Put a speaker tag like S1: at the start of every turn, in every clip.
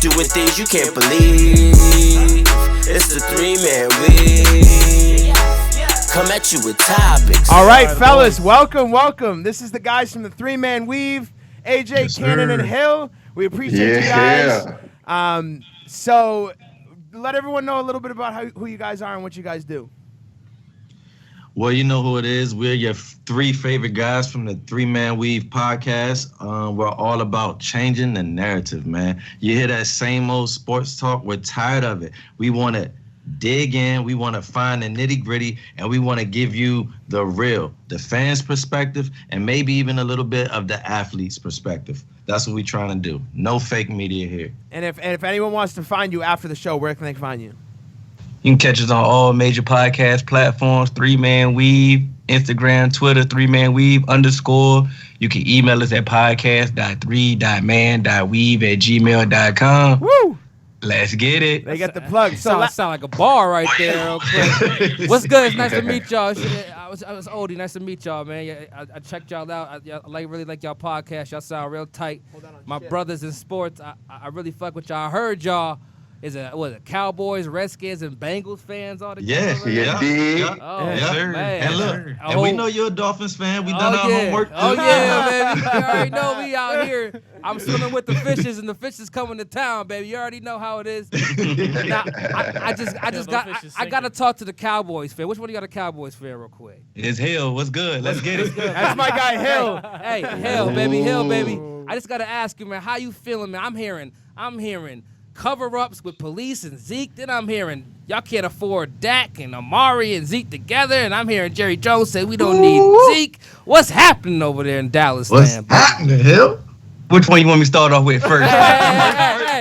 S1: doing things you can't believe. It's the three-man weave. Come at you with topics.
S2: All right, fellas, welcome. This is the guys from the three-man weave, AJ,
S3: Yes,
S2: Cannon,
S3: sir.
S2: and Hill. We appreciate you guys. So let everyone know a little bit about who you guys are and what you guys do.
S3: Well, you know who it is. We're your three favorite guys from the Three-Man Weave podcast. We're all about changing the narrative, man. You hear that same old sports talk? We're tired of it. We want to dig in. We want to find the nitty-gritty, and we want to give you the real, the fans' perspective, and maybe even a little bit of the athlete's perspective. That's what we're trying to do. No fake media here.
S2: And if anyone wants to find you after the show, where can they find you?
S4: You can catch us on all major podcast platforms, Three-Man Weave, Instagram, Twitter, Three-Man Weave _. You can email us at podcast.3.man.weave@gmail.com.
S2: Woo!
S4: Let's get it.
S2: They got the plug.
S5: Sound like a bar right there. Real quick. What's good? It's nice to meet y'all. I was Odie. Nice to meet y'all, man. Yeah, I checked y'all out. I really like y'all podcast. Y'all sound real tight. My brothers in sports. I really fuck with y'all. I heard y'all is Cowboys, Redskins, and Bengals fans all together.
S3: Yeah.
S5: Oh,
S3: Yeah.
S5: man.
S3: And look, and we know you're a Dolphins fan. We done our homework too.
S5: Oh yeah, baby. You already know we out here. I'm swimming with the fishes, and the fishes coming to town, baby. You already know how it is. Now, I gotta talk to the Cowboys fan. Which one of y'all the Cowboys fan, real quick?
S3: It's Hill. What's good? Let's get it.
S2: That's my guy, Hill.
S5: Hey, Hill, baby. I just gotta ask you, man, how you feeling, man? I'm hearing cover-ups with police and Zeke. Then I'm hearing y'all can't afford Dak and Amari and Zeke together. And I'm hearing Jerry Jones say we don't need Zeke. What's happening over there in Dallas, man?
S3: What's happening, Hill?
S4: Which one you want me to start off with first?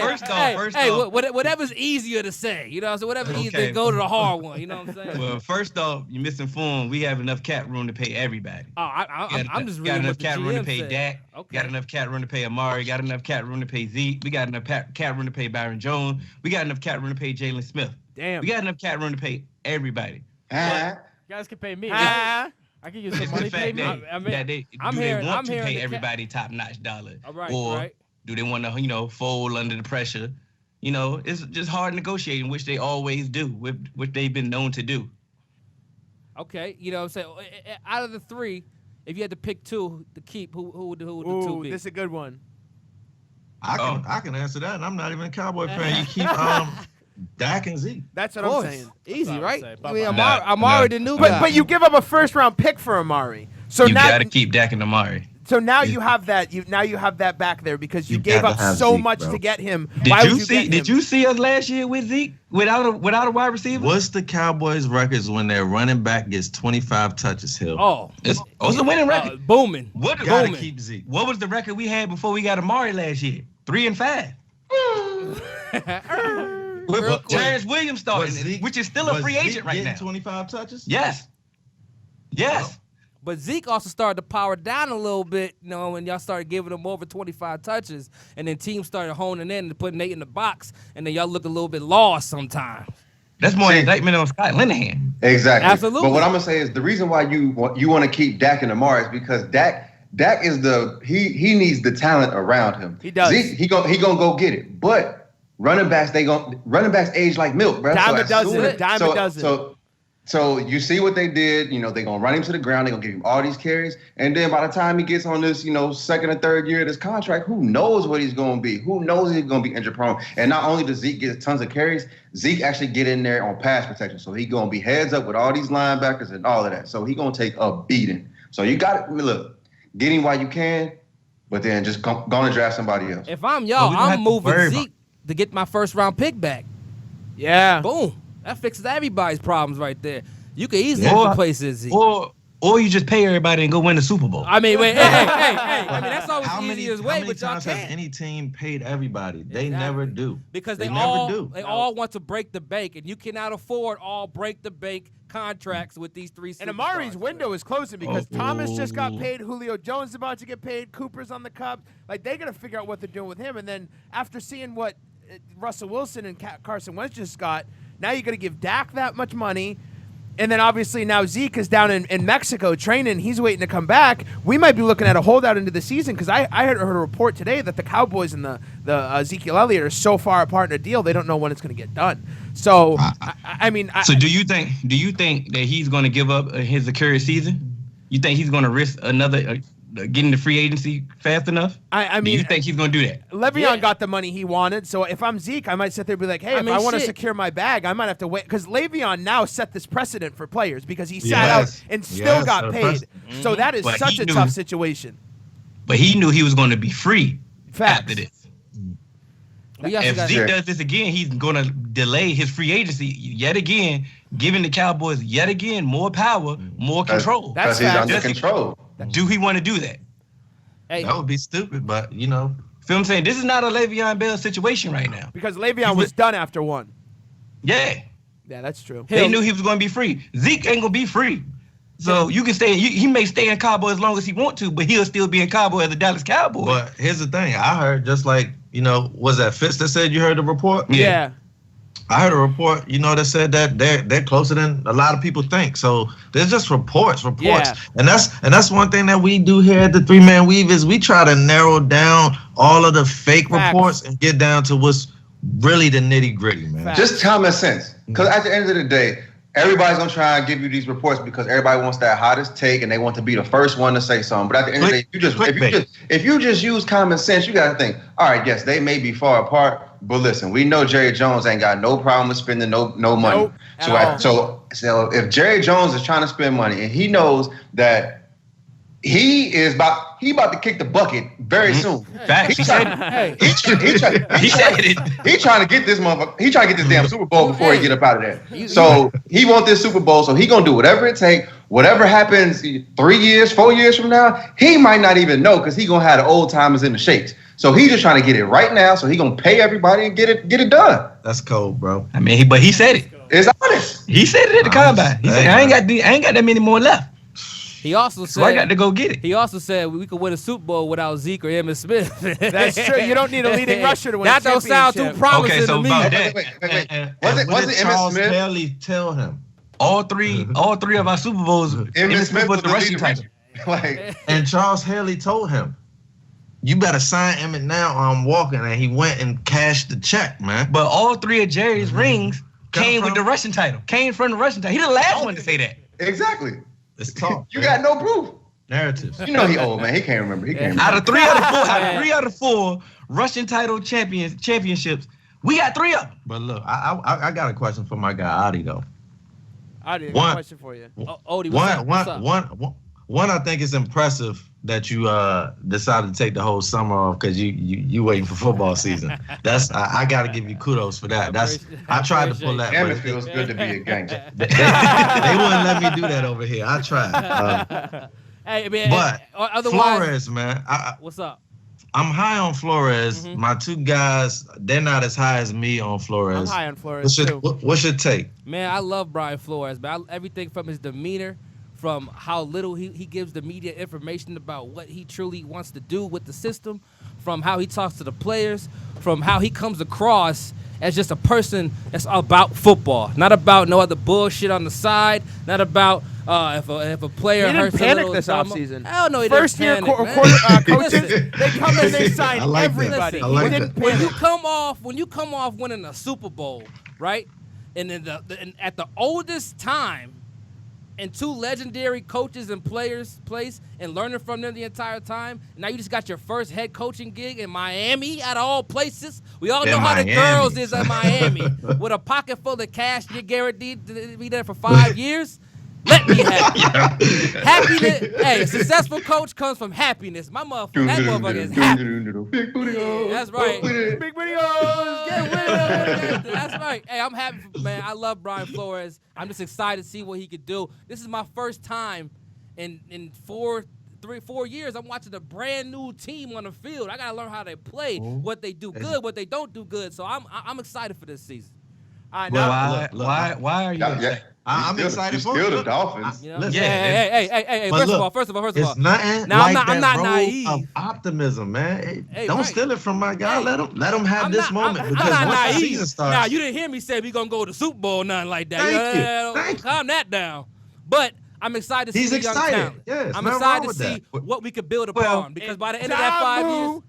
S3: First off.
S5: Whatever's easier to say, you know what I'm saying? Whatever's easier to go to the hard one, you know what I'm saying?
S3: Well, first off, you're misinformed. We have enough cap room to pay everybody.
S5: Oh, I'm just
S3: got
S5: reading
S3: enough
S5: what the
S3: cap room to
S5: GM
S3: pay
S5: said.
S3: Dak.
S5: Okay.
S3: Got enough cap room to pay Amari. Got enough cap room to pay Zeke. We got enough cap room to pay Byron Jones. We got enough cap room to pay Jalen Smith.
S5: Damn.
S3: We got enough cap room to pay everybody.
S6: You guys can pay me. I can use some
S3: It's
S6: money.
S3: the fact that they
S5: I'm
S3: do they
S5: hearing-
S3: want
S5: I'm
S3: to
S5: hearing
S3: pay
S5: the
S3: everybody top-notch dollar,
S5: All right,
S3: or
S5: right.
S3: do they want to fold under the pressure? You know, it's just hard negotiating, which they always do, which they've been known to do.
S5: Okay, you know what I'm saying? Out of the three, if you had to pick two to keep, who would the two
S2: Ooh,
S5: be?
S2: this is a good one.
S3: I can answer that, and I'm not even a Cowboy fan. You keep Dak and Zeke.
S2: That's what I'm saying.
S5: Easy, right?
S6: say.
S5: I mean,
S6: Bye-bye.
S5: Amari the new guy.
S2: But you give up a first-round pick for Amari. So
S3: You
S2: now
S3: got to keep Dak and Amari.
S2: So now you have that. You have that back there because you
S3: You
S2: gave
S3: gotta
S2: up
S3: have
S2: so
S3: Zeke,
S2: much
S3: bro.
S2: to get him.
S4: Did
S2: Why
S4: you
S2: would you
S4: see?
S2: get him?
S4: Did you see us last year with Zeke without a wide receiver?
S3: What's the Cowboys' records when their running back gets 25 touches, Hill?
S5: Oh,
S4: It's a winning record.
S5: booming.
S4: What
S3: Gotta
S5: booming.
S3: keep Zeke.
S4: What was the record we had before we got Amari last year? 3-5. With
S5: Real quick.
S4: Terrence Williams starting,
S3: Zeke-
S4: which is still a
S3: was
S4: free
S3: Zeke
S4: agent right now.
S3: getting 25 touches?
S4: Yes.
S5: But Zeke also started to power down a little bit, you know, when y'all started giving him over 25 touches, and then teams started honing in and putting Nate in the box, and then y'all look a little bit lost sometimes.
S4: That's more indictment on Scott Linehan.
S6: Exactly.
S5: Absolutely.
S6: But what I'm gonna say is the reason why you want to keep Dak and Amari is because Dak is he needs the talent around him.
S2: He does.
S6: Zeke, he gonna go get it. But running backs age like milk, bro.
S2: Dime a
S6: as
S2: dozen,
S6: soon as-
S2: dime a dozen.
S6: So you see what they did. You know, they're gonna run him to the ground. They're gonna give him all these carries, and then by the time he gets on this, second or third year of this contract, who knows what he's gonna be? Who knows he's gonna be injury prone? And not only does Zeke get tons of carries, Zeke actually get in there on pass protection. So he gonna be heads up with all these linebackers and all of that. So he gonna take a beating. So you got to look, get him while you can, but then just gonna draft somebody else.
S5: If I'm
S4: Well,
S5: y'all,
S4: we don't have
S5: I'm
S4: to
S5: moving
S4: worry
S5: Zeke to get my first round pick back.
S2: Yeah.
S5: Boom. That fixes everybody's problems right there. You could easily
S4: Or-
S5: replace this Zeke.
S4: Or you just pay everybody and go win the Super Bowl.
S5: I mean, wait, hey. I mean, that's always
S3: How
S5: the
S3: many
S5: easiest way, but y'all
S3: times has
S5: can't.
S3: any team paid everybody? They
S5: Exactly.
S3: never do.
S5: Because
S3: they
S5: they
S3: never
S5: all
S3: do.
S5: they all want to break the bank, and you cannot afford all break the bank contracts with these three.
S2: And Amari's
S5: superstars.
S2: window is closing because Thomas just got paid. Julio Jones is about to get paid. Cooper's on the Cubs. Like, they got to figure out what they're doing with him. And then after seeing what Russell Wilson and Carson Wentz just got, now you're going to give Dak that much money. And then obviously now Zeke is down in Mexico training. He's waiting to come back. We might be looking at a holdout into the season because I heard a report today that the Cowboys and the Ezekiel Elliott are so far apart in a deal they don't know when it's going to get done. So I mean,
S4: so do you think that he's going to give up his Achilles season? You think he's going to risk another getting the free agency fast enough?
S2: I mean,
S4: do you think he's going to do that?
S2: Le'Veon got the money he wanted, so if I'm Zeke, I might sit there and be like, hey, if I want to secure my bag, I might have to wait. Because Le'Veon now set this precedent for players because he sat out and still got paid. So that is such a tough situation.
S4: But he knew he was going to be free after this. If Zeke does this again, he's going to delay his free agency yet again, giving the Cowboys yet again more power, more control.
S6: Because he's under control.
S4: Do he want to do that?
S5: Hey.
S3: That would be stupid, but you know.
S4: Feel what I'm saying? This is not a Le'Veon Bell situation right now.
S2: Because Le'Veon was done after one.
S4: Yeah.
S2: Yeah, that's true.
S4: They knew he was going to be free. Zeke ain't going to be free. So you can stay. He may stay in Cowboy as long as he want to, but he'll still be in Cowboy as a Dallas Cowboy.
S3: But here's the thing. I heard just like, was that Fitz that said you heard the report?
S2: Yeah.
S3: I heard a report, that said that they're closer than a lot of people think. So there's just reports.
S2: Yeah.
S3: And that's one thing that we do here at the 3-Man Weave is we try to narrow down all of the fake reports and get down to what's really the nitty-gritty, man.
S2: Facts.
S6: Just common sense. Because at the end of the day, everybody's going to try and give you these reports because everybody wants that hottest take and they want to be the first one to say something. But at the end of the day, if you just use common sense, you got to think, all right, yes, they may be far apart, but listen, we know Jerry Jones ain't got no problem with spending no money.
S2: Nope,
S6: so if Jerry Jones is trying to spend money and he knows that he about to kick the bucket very soon.
S4: Facts. He said it.
S6: He trying to get this motherfucker. He trying to get this damn Super Bowl before he get up out of there. So he want this Super Bowl. So he gonna do whatever it takes. Whatever happens 3 years, 4 years from now, he might not even know because he gonna have the old timers in the shakes. So he just trying to get it right now. So he gonna pay everybody and get it done.
S3: That's cold, bro.
S4: I mean, but he said it.
S6: It's honest.
S4: He said it at the combine. He said, I ain't got that many more left.
S5: He also said,
S4: so I got to go get it.
S5: He also said we could win a Super Bowl without Zeke or Emmitt Smith.
S2: That's true. You don't need a leading rusher to win a
S5: That don't sound too promising to me.
S3: About
S6: that. Wait. Was it Emmitt
S3: Charles
S6: Smith?
S3: Haley tell him?
S4: All three of our Super Bowls,
S6: Emmitt Smith was the rushing title.
S3: And Charles Haley told him, you better sign Emmitt now or I'm walking. And he went and cashed the check, man.
S4: But all three of Jerry's rings came with the rushing title. Came from the rushing title. He the last one to say that.
S6: Exactly.
S3: It's talk.
S6: You got no proof.
S3: Narratives.
S6: You know he old, man. He can't remember.
S4: Out of three out of four rushing title championships, we got 3 of them.
S3: But look, I got a question for my guy Adi though.
S2: Adi, got a question for you.
S5: Odie, what's up?
S3: One, I think it's impressive that you decided to take the whole summer off because you waiting for football season. I got to give you kudos for that. I tried to pull that.
S6: Damn, it feels good to be a gangster.
S3: They wouldn't let me do that over here. I tried.
S5: Hey man,
S3: but
S5: otherwise,
S3: Flores, man,
S5: what's up?
S3: I'm high on Flores. Mm-hmm. My 2 guys, they're not as high as me on Flores.
S2: I'm high on Flores
S3: What's your take?
S5: Man, I love Brian Flores, man. Everything from his demeanor, from how little he gives the media information about what he truly wants to do with the system, from how he talks to the players, from how he comes across as just a person that's about football, not about no other bullshit on the side, not about if a player
S2: he didn't
S5: hurts
S2: panic
S5: a little
S2: this offseason.
S5: Hell no, he
S2: First
S5: didn't
S2: year
S5: panic,
S2: coaches, they come in, they sign everybody.
S3: I like
S2: didn't
S3: that.
S5: When you come off winning a Super Bowl, right? And then at the oldest time, and 2 legendary coaches and players place and learning from them the entire time. Now you just got your first head coaching gig in Miami, out of all places. We all know how the girls is in Miami. With a pocket full of cash, you're guaranteed to be there for 5 years. Let me have it. Happiness. Hey, a successful coach comes from happiness. That motherfucker is happy.
S6: Big booty hoes.
S5: That's right.
S2: Big videos.
S5: Get with it. That's right. Hey, I'm happy, man. I love Brian Flores. I'm just excited to see what he could do. This is my first time in 4 years. I'm watching a brand new team on the field. I gotta learn how they play, what they do good, what they don't do good. So I'm excited for this season.
S4: Why are you upset?
S3: I'm excited for
S6: still the Dolphins.
S5: Hey. First of all.
S3: It's nothing
S5: now,
S3: like
S5: I'm not
S3: that
S5: naive.
S3: of optimism, man.
S5: Hey,
S3: don't
S5: right.
S3: steal it from my guy.
S5: Hey,
S3: let him have this moment
S5: I'm
S3: because
S5: not
S3: once the
S5: naive.
S3: season starts.
S5: Now, you didn't hear me say we gonna go to the Super Bowl or nothing like that.
S3: Thank you.
S5: Calm that down. But I'm excited to see the young talent.
S3: Yes,
S5: I'm
S3: nothing
S5: excited
S3: wrong
S5: to
S3: with
S5: see
S3: that.
S5: what we could build upon because by the end of that 5 years,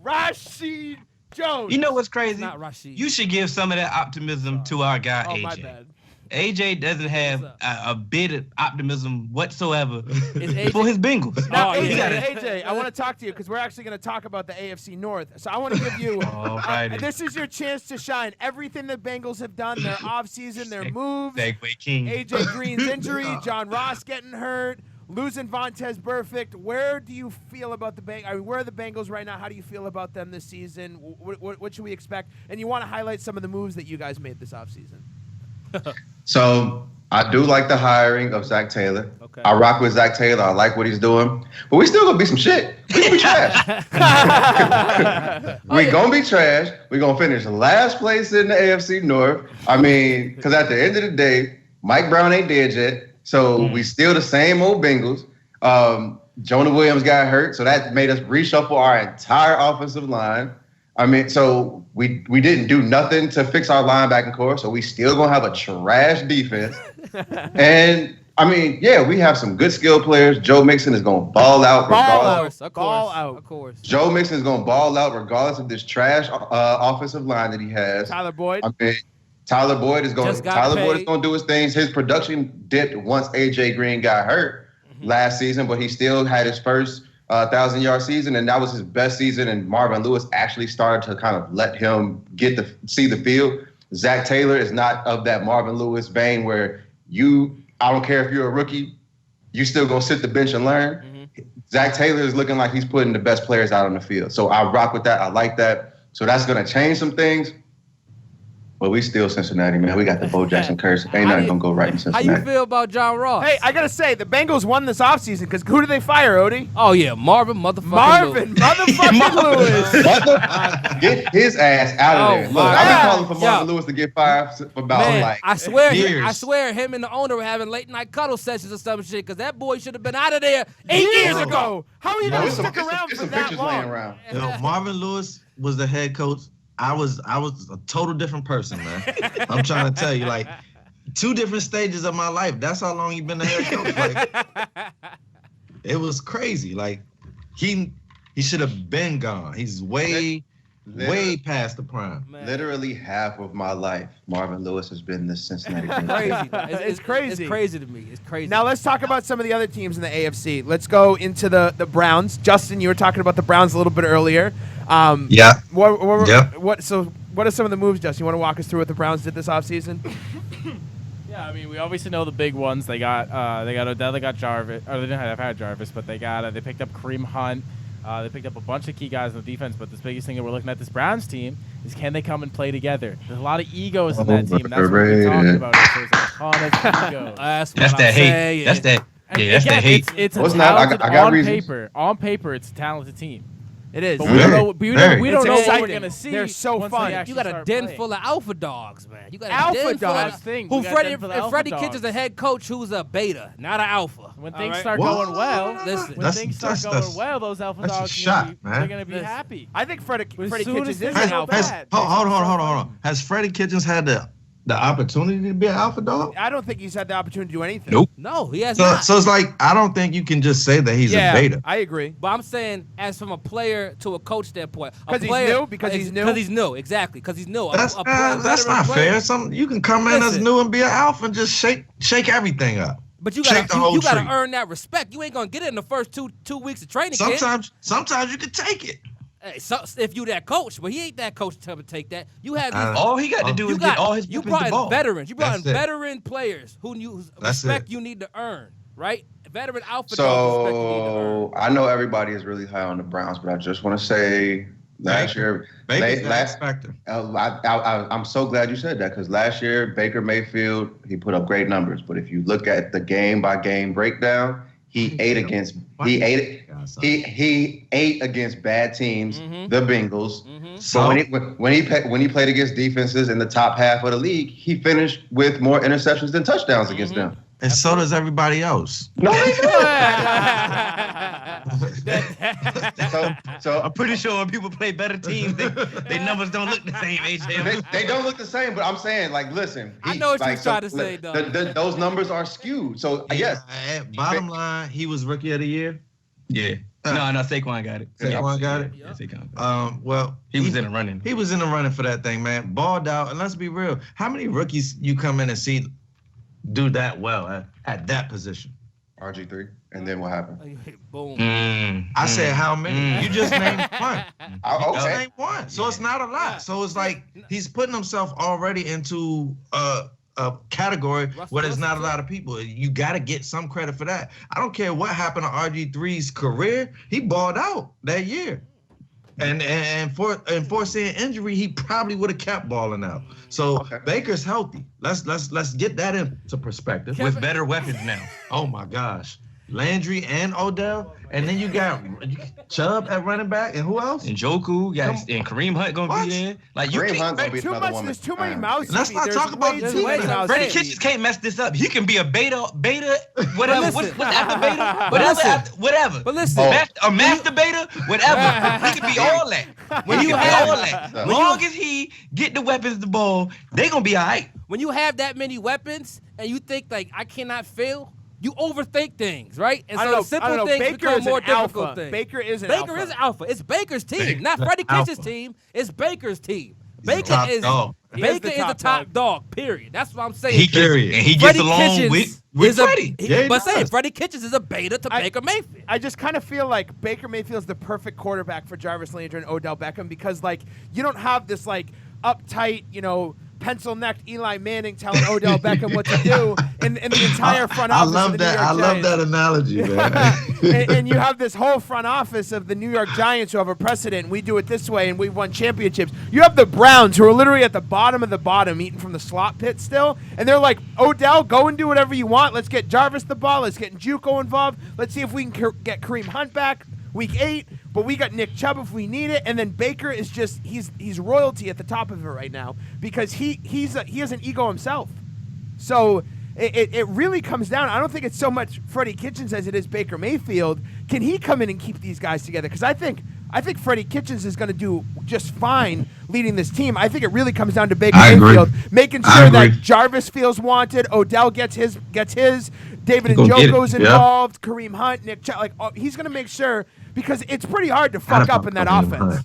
S2: Rashid Jones.
S4: You know what's crazy?
S5: not Rashid.
S4: You should give some of that optimism to our guy
S2: Oh,
S4: AJ.
S2: my bad.
S4: AJ doesn't have a bit of optimism whatsoever
S5: AJ
S4: for his Bengals.
S2: Now,
S5: Oh,
S2: AJ, I want to talk to you because we're actually going to talk about the AFC North. So I want to give you this is your chance to shine. Everything the Bengals have done, their offseason, their moves,
S4: Segway King.
S2: AJ Green's injury, John Ross getting hurt, losing Vontez Burfict. Where do you feel about the Bengals? I mean, where are the Bengals right now? How do you feel about them this season? What should we expect? And you want to highlight some of the moves that you guys made this offseason.
S6: So I do like the hiring of Zach Taylor.
S5: Okay.
S6: I rock with Zach Taylor. I like what he's doing. But we still gonna be some shit. We gonna be trash. We gonna be trash. We gonna finish last place in the AFC North. I mean, because at the end of the day, Mike Brown ain't dead yet. So we still the same old Bengals. Jonah Williams got hurt, so that made us reshuffle our entire offensive line. I mean, so we didn't do nothing to fix our linebacking core, so we still gonna have a trash defense. And I mean, yeah, we have some good skill players. Joe Mixon is gonna ball out regardless.
S5: Of course.
S6: Joe Mixon is gonna ball out regardless of this trash offensive line that he has.
S2: Tyler Boyd.
S6: I mean, Tyler Boyd is gonna do his things. His production dipped once AJ Green got hurt last season, but he still had his first 1,000-yard season, and that was his best season. And Marvin Lewis actually started to kind of let him see the field. Zach Taylor is not of that Marvin Lewis vein where I don't care if you're a rookie, you still gonna sit the bench and learn. Zach Taylor is looking like he's putting the best players out on the field. So I rock with that. I like that. So that's gonna change some things. But we still Cincinnati, man. We got the Bo Jackson curse. Ain't nothing going to go right in Cincinnati.
S5: How you feel about John Ross?
S2: Hey, I got to say, the Bengals won this offseason because who did they fire, Odie?
S5: Oh, yeah, Marvin motherfucking Lewis.
S6: Get his ass out of there. Look, I've been calling for Marvin Lewis to get fired for about
S5: years. I swear him and the owner were having late night cuddle sessions or some shit because that boy should have been out of there 8 years ago.
S2: How are you going to stick around for that long?
S3: Marvin Lewis was the head coach. I was a total different person, man. I'm trying to tell you, like, 2 different stages of my life. That's how long he been the head coach. Like, it was crazy. Like, he should have been gone. He's way past the prime.
S6: Man. Literally half of my life, Marvin Lewis has been this Cincinnati team.
S2: It's crazy.
S5: It's crazy to me. It's crazy.
S2: Now let's talk about some of the other teams in the AFC. Let's go into the Browns. Justin, you were talking about the Browns a little bit earlier.
S3: Yeah.
S2: What are some of the moves, Justin? You want to walk us through what the Browns did this offseason?
S7: Yeah, I mean, we obviously know the big ones. They got Odell, they got Jarvis, or they didn't have had Jarvis, but they picked up Kareem Hunt. They picked up a bunch of key guys on the defense, but the biggest thing that we're looking at this Browns team is can they come and play together? There's a lot of egos in that team. That's what we're talking about. There's a ton of egos.
S4: That's that hate. That's that. Yeah, that's that hate.
S7: It's a talented, on paper, it's a talented team.
S2: It is.
S7: But we don't know what we're going to see.
S2: They're so fun.
S5: You got a den full of alpha dogs, man. You got
S2: alpha dogs.
S5: Freddie Kitchens is a head coach who's a beta, not an alpha.
S7: When things start going well, those alpha dogs
S3: they're
S7: going to be happy.
S2: I think Freddie Kitchens is an
S3: alpha. Hold on. Has Freddie Kitchens had the opportunity to be an alpha dog?
S2: I don't think he's had the opportunity to do anything.
S3: Nope.
S5: No, he has not.
S3: So it's like, I don't think you can just say that he's a beta.
S2: I agree.
S5: But I'm saying, as from a player to a coach standpoint.
S2: Because he's new?
S5: Exactly, because he's new.
S3: That's not fair. You can come in as new and be an alpha and just shake everything up.
S5: But you gotta earn that respect. You ain't gonna get it in the first two weeks of training.
S3: Sometimes you can take it.
S5: Hey, so if you that coach, but he ain't that coach to take that. You have
S4: all he got to do is get all his
S5: you brought in veterans. You brought in veteran players whose respect you need to earn, right? Veteran alpha dog respect you need to earn.
S6: I know everybody is really high on the Browns, but I just want to say last year, I'm so glad you said that because last year Baker Mayfield he put up great numbers, but if you look at the game by game breakdown, he ate
S3: son.
S6: He ate against bad teams, the Bengals.
S3: So
S6: But when he played against defenses in the top half of the league, he finished with more interceptions than touchdowns against them.
S3: and so does everybody else.
S6: No, they don't. So
S4: I'm pretty sure when people play better teams, their numbers don't look the same, AJ.
S6: they don't look the same, but I'm saying, like, listen.
S5: I know what you're trying to say, though.
S6: Those numbers are skewed. So, yes.
S3: Bottom line, he was rookie of the year.
S4: Yeah. No, Saquon got it.
S3: Saquon got it?
S4: Yeah, Saquon got it.
S3: Well,
S4: he was in the running.
S3: He was in the running for that thing, man. Balled out. And let's be real. How many rookies you come in and see do that well at that position?
S6: RG3. And then what happened?
S5: Boom.
S3: I said how many? You just named one.
S6: Okay.
S3: Just named one. So it's not a lot. So it's like he's putting himself already into a category where there's not a lot of people. You got to get some credit for that. I don't care what happened to RG3's career. He balled out that year. And for seeing injury, he probably would have kept balling out. So Baker's healthy. Let's get that into perspective.
S4: With better weapons now.
S3: Oh my gosh. Landry and Odell, and then you got Chubb at running back, and who else?
S4: And Njoku, and Kareem Hunt gonna be there. Like you
S6: Kareem
S4: can't.
S6: Hunt's gonna be another woman.
S2: There's too many mouths.
S3: Let's not talk about the team.
S4: Freddie Kitchens can't mess this up. He can be a beta, whatever. What's after beta? Whatever.
S5: But listen,
S4: a master beta, whatever. He can be all that. When you have all that, long as he get the weapons, the ball, they gonna be all right.
S5: When you have that many weapons and you think like I cannot fail, you overthink things, right? And so simple things become more difficult things.
S2: Baker is
S5: alpha. It's Baker's team, not Freddie Kitchens' team. It's Baker's team. Baker is the top dog. Period. That's what I'm saying.
S4: And he gets along with Freddie.
S5: Freddie Kitchens is a beta to Baker Mayfield.
S2: I just kind of feel like Baker Mayfield's the perfect quarterback for Jarvis Landry and Odell Beckham because like you don't have this like uptight, pencil-necked Eli Manning telling Odell Beckham what to do in the entire front office.
S3: I love that. I love that analogy, man.
S2: and you have this whole front office of the New York Giants who have a precedent. We do it this way, and we've won championships. You have the Browns who are literally at the bottom of the bottom, eating from the slot pit still, and they're like, Odell, go and do whatever you want. Let's get Jarvis the ball. Let's get Njoku involved. Let's see if we can get Kareem Hunt back week 8. But we got Nick Chubb if we need it, and then Baker is just he's royalty at the top of it right now because he has an ego himself. So it really comes down. I don't think it's so much Freddie Kitchens as it is Baker Mayfield. Can he come in and keep these guys together? Because I think Freddie Kitchens is going to do just fine leading this team. I think it really comes down to Baker Mayfield making sure that Jarvis feels wanted, Odell gets his, David Njoku's involved, Kareem Hunt, Nick Chubb. He's going to make sure. Because it's pretty hard to fuck up in that offense.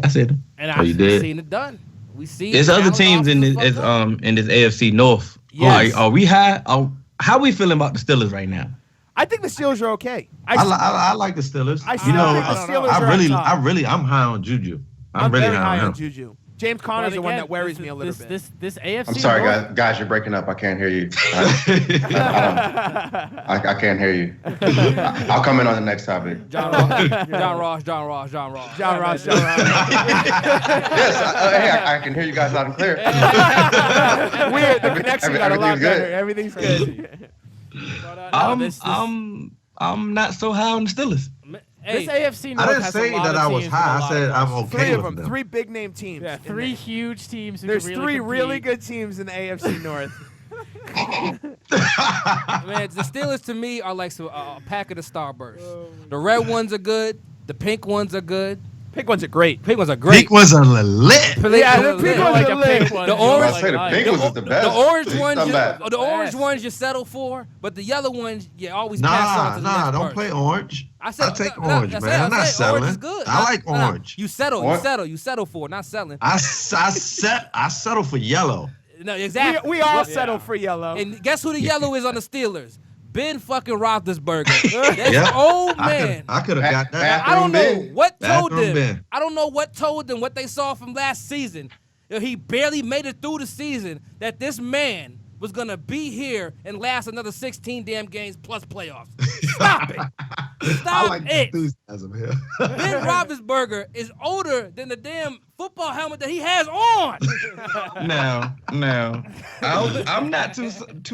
S4: I said it.
S5: And I've seen it done. We see.
S4: There's other teams in this AFC North.
S2: Yes.
S4: Are we high? How are we feeling about the Steelers right now?
S2: I think the Steelers are okay.
S3: I like the Steelers.
S2: I think the Steelers
S3: I'm high on Juju.
S2: I'm really high on Juju. James Conner's the one that worries me a little bit.
S7: This AFC.
S6: I'm sorry, guys. You're breaking up. I can't hear you. I can't hear you. I'll come in on the next topic.
S5: John Ross.
S6: Yes, I can hear you guys loud and clear.
S2: Weird. The connection got a lot better. Everything's good.
S4: I'm not so high on the Steelers.
S7: This AFC North
S3: I didn't
S7: has
S3: say
S7: a lot
S3: that
S7: of
S3: I was
S7: teams
S3: high.
S7: with a
S3: I said
S7: lot
S3: I'm
S7: of
S3: okay with them.
S2: 3 big name teams.
S7: Yeah, 3 huge teams.
S2: There's
S7: really
S2: 3
S7: compete.
S2: really good teams in the AFC North.
S5: Man, the Steelers to me are like a pack of the Starbursts. The red ones are good. The pink ones are good.
S2: Pink ones are great.
S5: Pink ones are great.
S3: Pink was a lit.
S2: Yeah, the pink ones are lit.
S5: The orange,
S6: the pink ones is the best.
S5: The orange ones you settle for, but the yellow ones you always pass on to the next
S3: don't
S5: person.
S3: play orange.
S5: I take
S3: orange, man. I'm not selling.
S5: Orange is good.
S3: I like orange.
S5: You settle for it, not selling.
S3: I settle for yellow.
S5: No, exactly.
S2: We all settle for yellow.
S5: And guess who the yellow is on the Steelers? Ben fucking Roethlisberger. That's old man.
S3: I could have got that.
S5: I don't know what told them.
S3: Ben.
S5: I don't know what told them what they saw from last season. He barely made it through the season. That this man was gonna be here and last another 16 damn games plus playoffs. Stop it.
S3: I like
S5: it.
S3: enthusiasm here.
S5: Ben Roethlisberger is older than the damn football helmet that he has on.
S4: No, I'm not too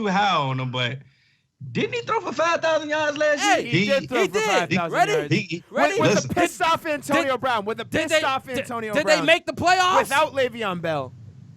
S4: high on him, but Didn't he throw for 5,000 yards last year?
S5: Hey,
S2: He did throw for 5,000
S5: Ready?
S2: yards.
S5: Ready?
S2: With
S3: Listen.
S2: the pissed off Antonio Brown. With the pissed off Antonio Brown.
S5: Did they make the playoffs?
S2: Without Le'Veon Bell.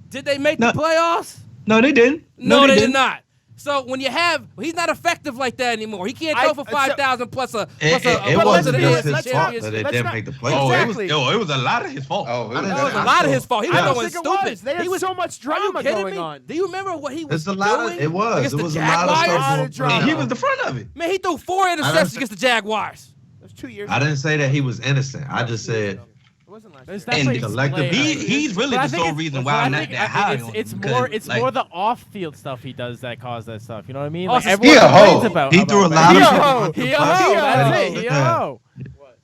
S5: Did they make the playoffs?
S4: No, they didn't.
S5: No, they did not. So when you have, he's not effective like that anymore. He can't throw for 5,000 plus a
S3: It
S5: plus
S3: wasn't
S5: a
S3: just his
S5: AFC
S3: fault
S5: champions.
S3: that they
S2: Let's
S3: didn't
S2: not-
S3: make the
S4: Oh,
S3: playoffs.
S2: Exactly.
S4: it was a lot of his fault.
S6: Oh,
S5: That was a lot of his fault. He was
S2: I don't
S5: going
S2: think
S5: stupid.
S2: it was. They had
S5: He was
S2: so much
S5: Are you
S2: drama
S5: kidding
S2: going
S5: me?
S2: on.
S5: Do you remember what he was
S3: It's a lot
S5: doing?
S3: of it was.
S5: against
S3: It
S5: the
S3: was a lot of
S5: Jaguars?
S3: stuff.
S2: Lot of drama.
S4: He was the front of it.
S5: Man, he threw 4 interceptions against the Jaguars.
S2: It was 2 years
S3: I
S2: ago.
S3: didn't say that he was innocent. I just said
S2: It wasn't last
S7: It's
S2: year.
S7: definitely
S3: collective-
S7: split.
S4: He's really
S7: But I
S4: the
S7: think
S4: sole
S7: it's-
S4: reason
S7: but
S4: why
S7: I
S4: I'm not
S7: think-
S4: that
S7: I
S4: high
S7: think
S4: on
S7: it's
S4: him.
S7: more
S4: because,
S7: it's
S4: like,
S7: more the off-field stuff he does that cause that stuff. You know what I mean?
S5: Oh,
S7: Like
S5: so
S7: everyone
S6: he a hoe.
S7: complains about.
S3: He threw a
S7: about
S3: lot
S7: that.
S3: of
S2: He a
S3: people
S2: hoe.
S3: under the
S7: He a
S3: bus.
S7: hoe.
S2: Yeah,
S7: That's
S2: hey.
S7: it. He a
S3: Yeah.
S7: hoe.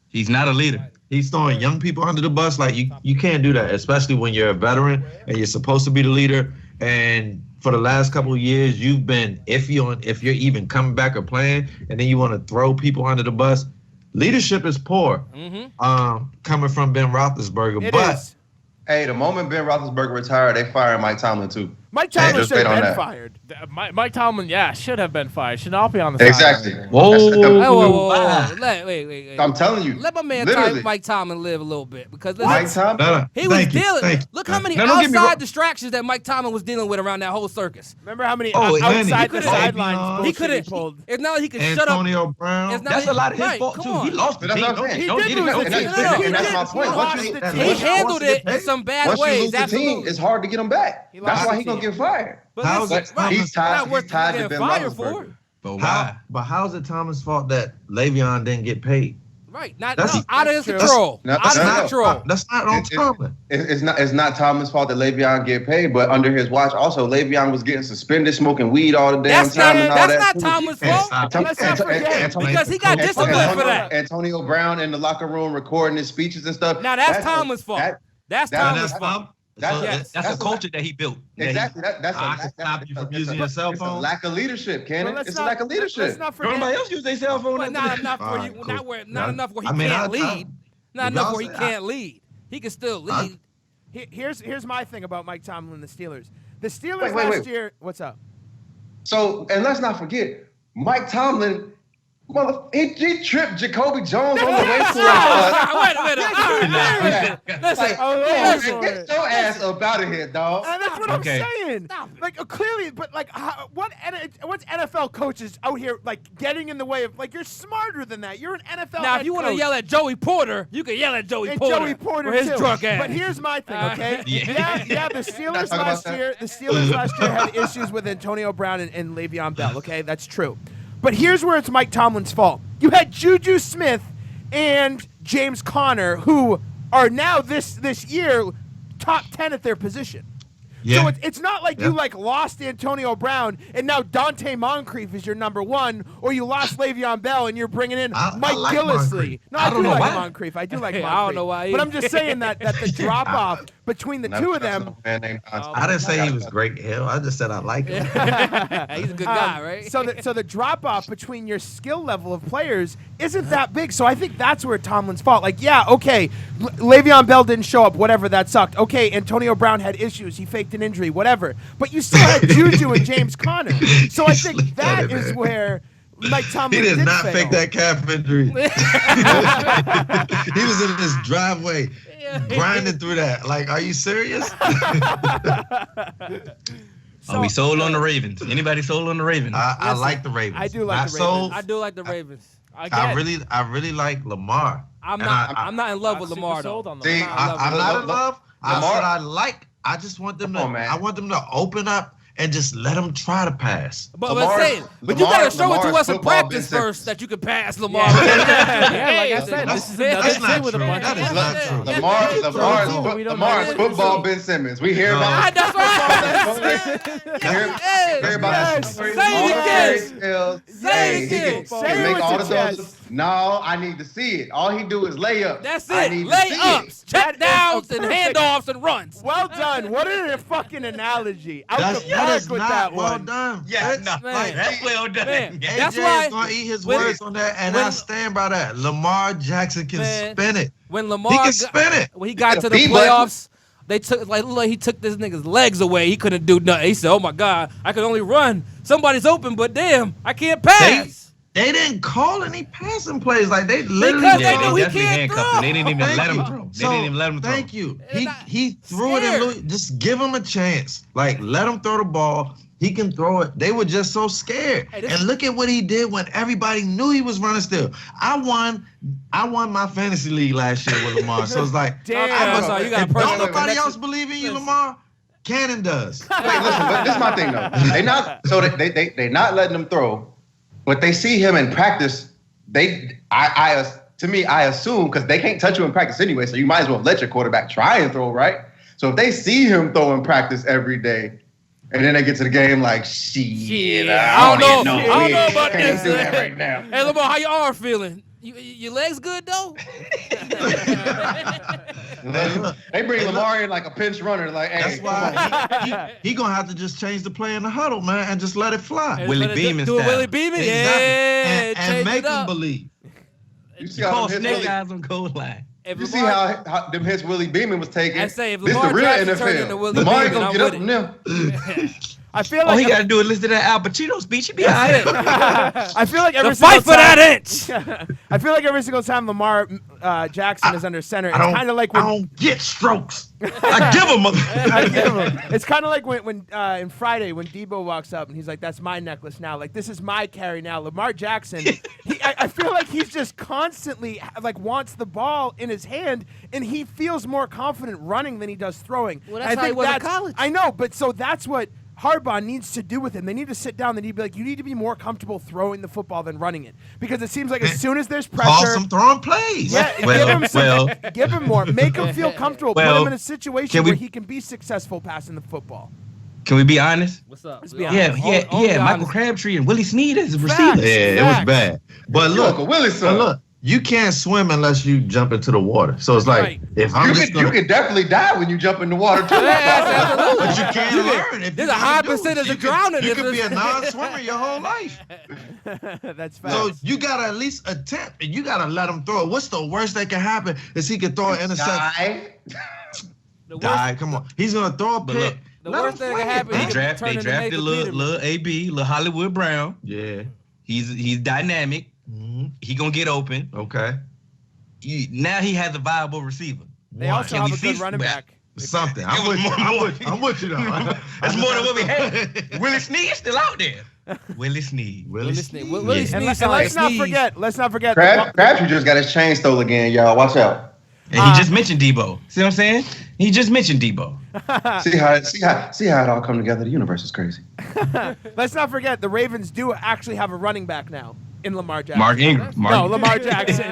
S4: he's not a leader.
S3: He's throwing young people under the bus. Like you can't do that, especially when you're a veteran and you're supposed to be the leader. And for the last couple of years, you've been iffy on if you're even coming back or playing, and then you want to throw people under the bus. Leadership is poor. Coming from Ben Roethlisberger,
S2: It
S3: but
S2: is.
S6: Hey, the moment Ben Roethlisberger retired, they fired Mike Tomlin too.
S2: Mike Tomlin
S6: just
S2: should have
S6: wait on
S2: been
S6: that.
S2: fired.
S7: Mike Tomlin, should have been fired. Should not be on the
S6: Exactly.
S7: sideline.
S3: Whoa.
S6: That's the-
S5: Hey, whoa. Wait.
S6: I'm telling you.
S5: Let my man
S6: literally.
S5: Mike Tomlin live a little bit because listen,
S6: Mike Tomlin.
S5: he was
S3: Thank you,
S5: dealing.
S3: thank you.
S5: Look how many
S4: Now, don't get me
S5: outside
S4: wrong.
S5: distractions that Mike Tomlin was dealing with around that whole circus.
S2: Remember how many
S3: Oh, Lenny,
S2: outside
S3: he
S2: the
S3: could've-
S2: sidelines
S3: He
S2: bullshit
S5: He could have.
S2: pulled?
S5: It's not like he could shut up.
S3: Antonio Brown.
S5: It's not
S4: That's a lot of his
S5: right,
S4: fault
S5: come
S4: too.
S5: on.
S4: He lost the
S6: But that's
S4: team.
S6: what I'm saying.
S2: He
S4: Don't
S2: did
S4: get
S2: lose
S4: it.
S2: the
S4: Don't
S2: team.
S4: get it.
S5: No,
S6: And that's my
S5: he
S6: point.
S2: lost
S6: Once you-
S2: the
S6: and
S2: team.
S5: He
S6: once you-
S5: handled it in
S3: Hey,
S5: some bad
S6: Once you
S5: ways.
S6: lose the team,
S5: Absolutely.
S6: it's hard to get him back.
S2: He
S6: That's
S2: lost
S6: why
S2: the
S6: he's gonna
S2: team.
S6: get fired.
S5: But
S3: How's
S5: listen,
S3: it-
S6: He's
S5: not
S6: tied.
S5: worth
S6: He's tied to
S5: getting
S6: Ben
S5: fired for.
S6: Roethlisberger.
S4: But
S3: How,
S4: why?
S3: but how's it Thomas' fault that Le'Veon didn't get paid?
S5: Right, not
S3: That's-
S5: out of his
S2: that's
S5: control.
S6: true.
S5: Out
S6: That's
S5: of his
S6: not-
S5: control.
S3: That's not on
S6: It- it-
S3: Tomlin.
S6: It's not Thomas' fault that Le'Veon get paid, but under his watch, also Le'Veon was getting suspended, smoking weed all the damn
S5: That's
S6: time
S5: not.
S6: and all
S5: That's
S6: that.
S5: not
S6: too.
S5: Thomas'
S6: And-
S5: fault.
S3: Stop.
S2: Let's not forget.
S5: Because he got disciplined for that.
S6: Antonio Brown in the locker room recording his speeches and stuff.
S5: Now that's Thomas' fault. That's
S6: that-
S5: Thomas'
S6: that's-
S5: fault.
S6: That's-
S5: Yes.
S4: That's a
S6: that's
S4: culture that he built.
S6: Exactly. That's
S3: I can stop you from using your cell
S6: It's a
S3: phone.
S6: lack of leadership, Cannon.
S2: But let's
S6: It's
S2: not-
S6: a lack of
S2: Let's
S6: leadership.
S2: not forget.
S4: Everybody else use their cell phone.
S5: But not enough for
S3: Alright,
S5: you.
S3: cool.
S5: Not enough where he
S3: I mean,
S5: can't lead. Not
S3: Y'all
S5: enough where he
S3: say-
S5: can't lead. He can still lead.
S2: Here's my thing about Mike Tomlin and the Steelers. The Steelers
S6: Wait,
S2: last year. What's up?
S6: So, and let's not forget, Mike Tomlin, he tripped Jacoby Jones on the way to
S5: Wait a minute. Listen.
S2: Oh,
S6: Get your ass up out of here, dog.
S2: And that's what
S4: Okay.
S2: I'm saying.
S5: Stop it.
S2: Like clearly, but like, what's NFL coaches out here like getting in the way of? Like, you're smarter than that. You're an NFL.
S5: Now,
S2: head
S5: if you want to
S2: coach.
S5: yell at Joey Porter, you can yell at Joey
S2: And
S5: Porter.
S2: Joey Porter
S5: for his
S2: too.
S5: drunk ass.
S2: But here's my thing, okay?
S4: Yeah.
S2: The Steelers
S6: talking
S2: last
S6: about that.
S2: year. The Steelers last year had issues with Antonio Brown and Le'Veon Bell. Okay, that's true. But here's where it's Mike Tomlin's fault. You had Juju Smith and James Conner, who are now this year top 10 at their position.
S3: Yeah.
S2: So it's not like you like lost Antonio Brown and now Dante Moncrief is your number one, or you lost Le'Veon Bell and you're bringing in
S3: I
S2: Mike
S3: like
S2: Gillisley.
S3: Moncrief.
S2: No,
S3: I
S2: I
S3: don't
S2: do
S3: know
S2: like
S3: why.
S2: Moncrief. I do like
S5: I
S2: Moncrief.
S5: don't know why
S2: But I'm
S5: either.
S2: just saying that the drop off between the two of them.
S6: Man named Dante.
S3: I didn't say he was great. Hell, I just said I like him.
S5: He's a good guy, right?
S2: So the drop off between your skill level of players isn't that big. So I think that's where Tomlin's fault. Like, yeah, okay, Le'Veon Bell didn't show up. Whatever, that sucked. Okay, Antonio Brown had issues. He faked an injury. Whatever. But you still had Juju and James Conner. So I think that is where Mike Tomlin
S3: He did not
S2: fail.
S3: fake that calf injury. He was in his driveway grinding through that. Like, are you serious?
S4: Are we sold on the Ravens? Anybody sold on the Ravens?
S3: I like the Ravens.
S2: I do like
S3: Not
S2: the Ravens.
S3: sold.
S5: I do like the Ravens.
S3: I really like Lamar.
S5: I'm
S3: And
S5: not.
S3: I-
S5: I'm not in love with
S7: Super
S5: Lamar
S7: sold
S5: though.
S7: on
S6: See,
S7: Lamar.
S3: I'm not in love. I
S6: Lamar-
S3: said I like. I just want them to.
S6: Come on, man.
S3: I want them to open up and just let them try to pass.
S5: But
S6: Lamar's-
S5: I'm saying, but you gotta show it to
S6: Lamar's
S5: us in
S6: football
S5: practice
S6: been
S5: first that you can pass Lamar.
S7: Yeah, like I said, this is another
S3: That's
S7: thing
S3: not
S7: with a
S3: true.
S7: bunch
S3: That
S7: of
S3: is not true.
S6: Lamar's football Ben Simmons. We hear
S5: Ah,
S6: about
S5: that's right.
S6: hear about his stories,
S5: Say it
S6: all the
S5: again.
S6: fairy tales.
S5: Say
S6: Hey,
S5: it
S6: he
S5: again.
S6: can
S2: Say it
S6: make
S2: with
S6: all
S2: your
S6: the
S2: chest.
S6: those. No, I need to see it. All he do is lay up.
S5: That's
S6: I
S5: it.
S6: need to see
S5: Layups, check downs, and
S2: perfect-
S5: handoffs and runs.
S2: Well done. What a fucking analogy. Out
S3: That
S2: the park
S3: is
S2: with
S3: not
S2: that
S3: well
S2: one.
S3: done.
S4: Yeah,
S3: Fitz.
S4: no,
S5: Man.
S4: that's well done.
S5: Man,
S4: Yeah.
S5: that's
S3: AJ
S5: why
S3: is gonna eat his
S5: when-
S3: words on that, and
S5: when-
S3: I stand by that. Lamar Jackson can
S5: Man.
S3: spin it.
S5: When Lamar
S3: He can
S5: got-
S3: spin it.
S5: when he got to the
S6: B button.
S5: playoffs, they took like he took this nigga's legs away. He couldn't do nothing. He said, "Oh my God, I could only run somebody's open, but damn, I can't pass.
S3: They didn't call any passing plays. Like they literally.
S5: Because
S4: Yeah,
S5: they know
S4: they
S5: he
S4: definitely
S5: can't
S4: handcuffed
S5: throw.
S4: him. They didn't even let him throw. They didn't even let him throw.
S3: Thank you.
S5: And
S3: He threw it in Louis. Just give him a chance. Like let him throw the ball. He can throw it. They were just so scared. And look at what he did when everybody knew he was running still. I won my fantasy league last year with Lamar. So it's like,
S2: damn.
S5: I'm sorry, you got a
S3: if don't
S5: personal
S3: nobody
S5: connection.
S3: else believe in you, Lamar, Cannon does.
S6: Wait, listen, but this is my thing though. They not letting him throw, but they see him in practice. I assume because they can't touch you in practice anyway, so you might as well let your quarterback try and throw, right? So if they see him throw in practice every day, and then they get to the game like, shit,
S5: I don't know about
S6: can't
S5: this.
S6: do that right now.
S5: Hey, Lamar, how your arm feeling? Your legs good though?
S6: They bring Lamar in like a pinch runner, like, hey,
S3: That's why he gonna have to just change the play in the huddle, man, and just let it fly.
S4: Willie Beeman
S5: Do it
S4: style.
S5: Willie Beeman?
S3: Exactly.
S5: Yeah,
S3: and
S5: change
S3: make
S5: it
S3: them
S5: up.
S3: believe.
S6: You see
S4: Call
S6: how them hits
S4: snake
S6: Willie,
S4: eyes on goal line.
S5: If
S6: you see
S5: Lamar-
S6: how them hits Willie Beeman was taking.
S5: I say, if
S6: This the
S5: Lamar
S6: real
S5: Jackson turned into
S6: NFL.
S5: Willie
S6: Lamar ain't
S5: Beeman,
S6: gonna
S5: I'm
S6: get up
S5: with
S6: from them.
S2: I feel
S4: All he
S2: like
S4: got to do is listen to that Al Pacino speech. He'll be all right.
S2: I feel like every
S5: The
S2: single
S5: fight for that inch.
S2: I feel like every single time Lamar Jackson is under center, it's kind of like
S3: I
S2: when
S3: don't get strokes. I give them.
S2: I give him. It's kind of like when in Friday when Debo walks up and he's like, "That's my necklace now. Like this is my carry now." Lamar Jackson, I feel like he's just constantly like wants the ball in his hand, and he feels more confident running than he does throwing.
S5: Well, that's
S2: And I
S5: how he
S2: think
S5: was in
S2: that's-
S5: college.
S2: I know, but so that's what Harbaugh needs to do with him. They need to sit down. They need to be like, you need to be more comfortable throwing the football than running it, because it seems like as soon as there's pressure,
S3: Call some throwing plays.
S2: yeah, give him more. Make him feel comfortable. Put
S4: Well,
S2: him in a situation
S4: can we-
S2: where he can be successful passing the football.
S4: Can we be honest?
S5: What's up?
S2: be honest.
S4: Yeah. Michael Crabtree and Willie Snead as receivers.
S3: Yeah, it was bad. But
S6: You
S3: look,
S6: Uncle Willie's son.
S3: look, you can't swim unless you jump into the water. So it's like,
S2: right.
S3: if I'm
S6: You
S3: just
S6: can definitely die when you jump in the water too.
S3: but you can't learn. If
S5: There's
S3: you
S5: a high
S3: do it.
S5: percentage
S3: You
S5: of
S3: could-
S5: drowning
S3: You
S5: if
S3: could be a
S5: it's-
S3: non-swimmer your whole life.
S2: That's fast.
S3: So you gotta at least attempt, and you gotta let him throw it. What's the worst that can happen is he can throw an interception.
S5: The worst,
S3: Die, come on. He's gonna throw a
S4: But
S3: pick.
S4: look,
S5: the
S3: Let
S5: worst
S3: him
S5: thing
S3: play
S5: that
S3: it,
S5: can happen,
S3: man.
S5: he could turn
S4: they
S5: into
S4: drafted
S5: Nathan
S4: little
S5: Peterman.
S4: AB, little Hollywood Brown.
S3: Yeah.
S4: He's dynamic.
S3: Mhm.
S4: He gonna get open.
S3: Okay.
S4: Now he has a viable receiver.
S2: They also
S4: Can
S2: have
S4: we
S2: a good
S4: see-
S2: running back.
S3: Something.
S4: It
S3: I'm
S4: was
S3: with you.
S4: more-
S3: I'm with you though.
S4: That's more than what we had. Willie Snead still out there. Willie Snead.
S3: Willie Snead.
S5: Willie
S3: Yeah.
S5: Snead
S2: And
S5: sound like
S2: let's not
S5: sneeze.
S2: forget. Let's not forget.
S6: Crabtree just got his chain stolen again, y'all. Watch out.
S4: And he just mentioned Debo. See what I'm saying? He just mentioned Debo.
S6: See how it all come together. The universe is crazy.
S2: Let's not forget the Ravens do actually have a running back now in Lamar Jackson.
S4: Mark Ingram.
S2: No, Lamar Jackson. in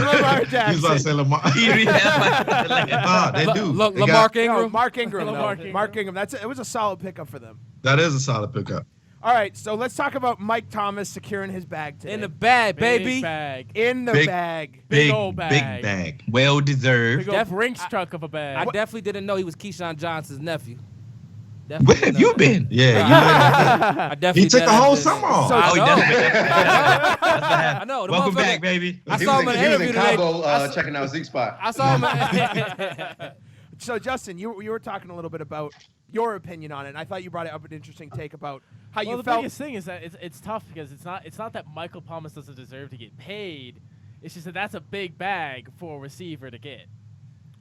S2: Lamar
S3: He was about to say
S2: Jackson.
S3: Lamar. Nah, they do. They got-
S5: Lamar
S2: No,
S5: Ingram.
S2: Mark Ingram. though.
S7: Mark Ingram.
S2: Mark Ingram. It was a solid pickup for them.
S3: That is a solid pickup.
S2: All right, so let's talk about Mike Thomas securing his bag today.
S5: In the bag,
S7: Big
S5: baby.
S7: bag.
S2: In the
S3: Big-
S2: bag.
S7: Big old
S3: Big
S7: bag.
S3: bag.
S4: Well deserved.
S7: Big old
S5: Def-
S7: Brinks
S5: I-
S7: truck of a bag.
S5: I definitely didn't know he was Keyshawn Johnson's nephew.
S4: Where
S5: Definitely
S4: have
S5: didn't
S4: you
S5: know
S4: been?
S3: Yeah.
S5: I definitely
S3: He took the
S5: didn't
S3: whole
S5: know.
S3: summer off.
S5: I
S4: Oh, he
S5: know.
S4: definitely.
S5: I know. The
S4: Welcome
S5: motherfucker-
S4: back, baby.
S5: I
S6: He
S5: saw
S6: was
S5: him in
S6: in,
S5: an
S6: he was
S5: interview
S6: in
S5: today.
S6: Cabo checking out Zeke's spot.
S5: I saw him.
S2: So Justin, you were talking a little bit about your opinion on it. And I thought you brought up an interesting take about how
S7: Well,
S2: you
S7: the
S2: felt.
S7: biggest thing is that it's tough because it's not that Michael Thomas doesn't deserve to get paid. It's just that that's a big bag for a receiver to get.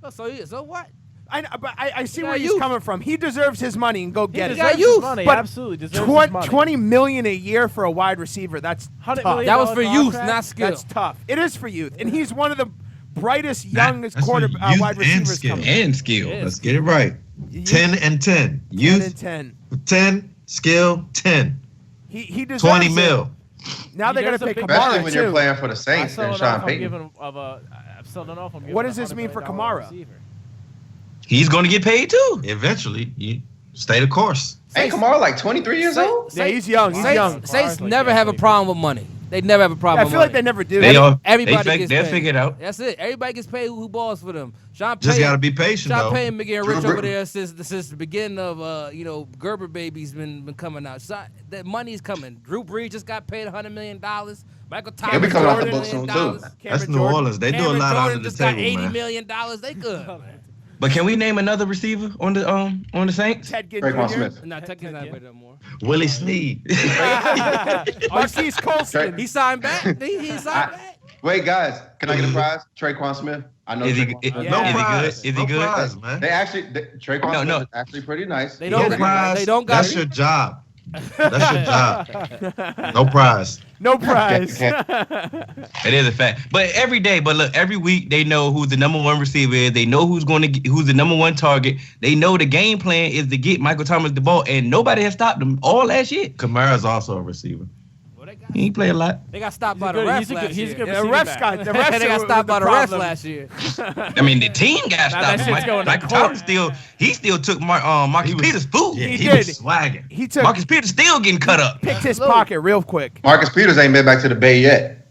S5: Oh, so what?
S2: I see
S5: got
S2: where he's
S5: youth.
S2: coming from. He deserves his money and go get
S7: He
S2: it.
S5: got
S7: deserves
S5: youth,
S7: his money.
S2: but
S7: Absolutely deserves his money.
S2: 20 million a year for a wide receiver. That's
S7: $100
S2: tough.
S7: million
S5: That was for youth,
S7: contract?
S5: not skill.
S2: That's tough. It is for youth, and he's one of the brightest,
S3: Nah,
S2: youngest
S3: that's for
S2: quarter
S3: youth
S2: wide
S3: and
S2: receivers
S3: skill.
S2: coming.
S4: And skill.
S7: Yeah.
S3: Let's get it right.
S2: You-
S3: 10 and 10.
S2: 10
S3: Youth,
S2: and 10.
S3: 10. Skill, 10.
S2: He deserves
S3: 20
S2: it.
S3: mil.
S2: Now they're gonna
S7: deserves
S2: pay
S7: a big-
S6: Especially
S2: Kamara
S6: when you're
S2: too.
S6: playing for the
S7: I
S6: Saints
S7: still
S6: and
S7: don't know
S6: Sean
S7: if I'm
S6: Payton.
S7: giving I still don't know if I'm giving.
S2: What does this
S7: $100
S2: mean for
S7: million
S2: Kamara?
S7: receiver.
S4: He's going to get paid too.
S3: Eventually, you stay the course.
S6: Ain't Kamara like 23 years old?
S2: Yeah, he's young. He's young.
S5: Saints
S7: Like
S5: never
S7: that,
S5: have a
S7: like-
S5: problem with money. They never have a problem
S2: I
S5: with
S2: feel
S5: money.
S2: like they never do.
S4: They are.
S5: Everybody gets
S4: They'll
S5: paid.
S4: figure it out.
S5: That's it. Everybody gets paid who balls for them. Sean
S3: Just
S5: Payton,
S3: got to be patient,
S5: Sean
S3: though.
S5: Payton been getting
S6: Drew
S5: rich
S6: Brees.
S5: over there since the beginning of Gerber babies been coming out. So that money's coming. Drew Brees just got paid $100 million. Michael Thomas
S6: He'll be coming off the
S5: $100
S6: books soon,
S5: million.
S6: too.
S3: That's
S2: Cameron
S3: New
S2: Jordan.
S3: Orleans. They do a
S5: Cameron
S3: lot
S5: Jordan
S3: under the
S5: just got
S3: table,
S5: $80
S3: man.
S5: million. They good.
S4: But can we name another receiver on the Saints?
S2: Ted Ginn
S6: Traquan
S2: Jr.?
S6: Smith.
S5: Nah, Texas not better no more.
S3: Willie Snead.
S2: Marquise Colston.
S5: He signed back. He signed back.
S6: Wait, guys, can I get a prize? Traquan Smith. I know.
S4: Is he
S6: Traquan Smith.
S3: No
S5: Yeah.
S3: prize.
S4: Is he
S3: No
S4: good?
S3: prize, man.
S6: Traquan Smith is actually pretty nice.
S5: They
S3: No
S5: don't.
S3: prize.
S5: They don't got.
S3: That's your job. That's your job. No prize.
S2: No prize.
S4: It is a fact. But every week they know who the number one receiver is. They know who's the number one target. They know the game plan is to get Michael Thomas the ball, and nobody has stopped him all last year.
S3: Kamara's also a receiver.
S4: He play a lot.
S5: They got stopped by the
S7: good-
S5: refs
S7: he's a good-
S5: last
S7: he's a
S5: year.
S7: good
S2: The
S7: receiving
S2: refs
S7: back.
S2: got the refs.
S5: They got
S2: were
S5: stopped by the refs
S2: problem.
S5: last year.
S4: I mean, the team got
S7: Now that
S4: stopped.
S7: shit's going to
S4: Michael
S7: court.
S4: Thomas still took Marcus Peters' food.
S3: Yeah,
S2: He
S3: he
S2: did.
S3: was swagging.
S2: He took
S4: Marcus Peters still getting cut up.
S2: picked his pocket real quick.
S6: Marcus Peters ain't been back to the Bay yet.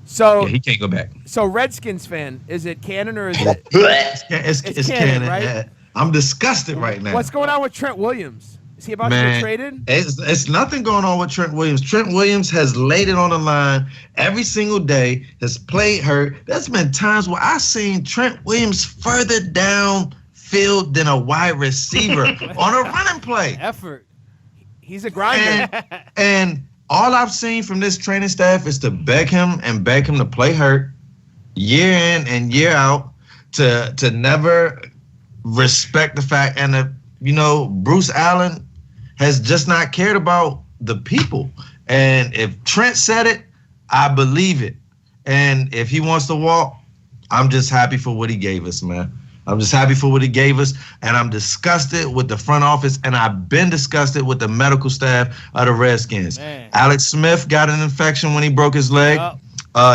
S2: So
S4: Yeah, he can't go back.
S2: so Redskins fan, is it canon or is it?
S3: It's
S2: canon,
S3: canon,
S2: right?
S3: yeah. I'm disgusted right now.
S2: What's going on with Trent Williams? Is he about to
S3: Man,
S2: get traded?
S3: It's nothing going on with Trent Williams. Trent Williams has laid it on the line every single day, has played hurt. There's been times where I've seen Trent Williams further down field than a wide receiver on a running play.
S5: Effort.
S2: He's a grinder.
S3: And all I've seen from this training staff is to beg him to play hurt year in and year out, to never respect the fact. And Bruce Allen has just not cared about the people. And if Trent said it, I believe it. And if he wants to walk, I'm just happy for what he gave us, man. I'm just happy for what he gave us, and I'm disgusted with the front office, and I've been disgusted with the medical staff of the Redskins.
S5: Man.
S3: Alex Smith got an infection when he broke his leg.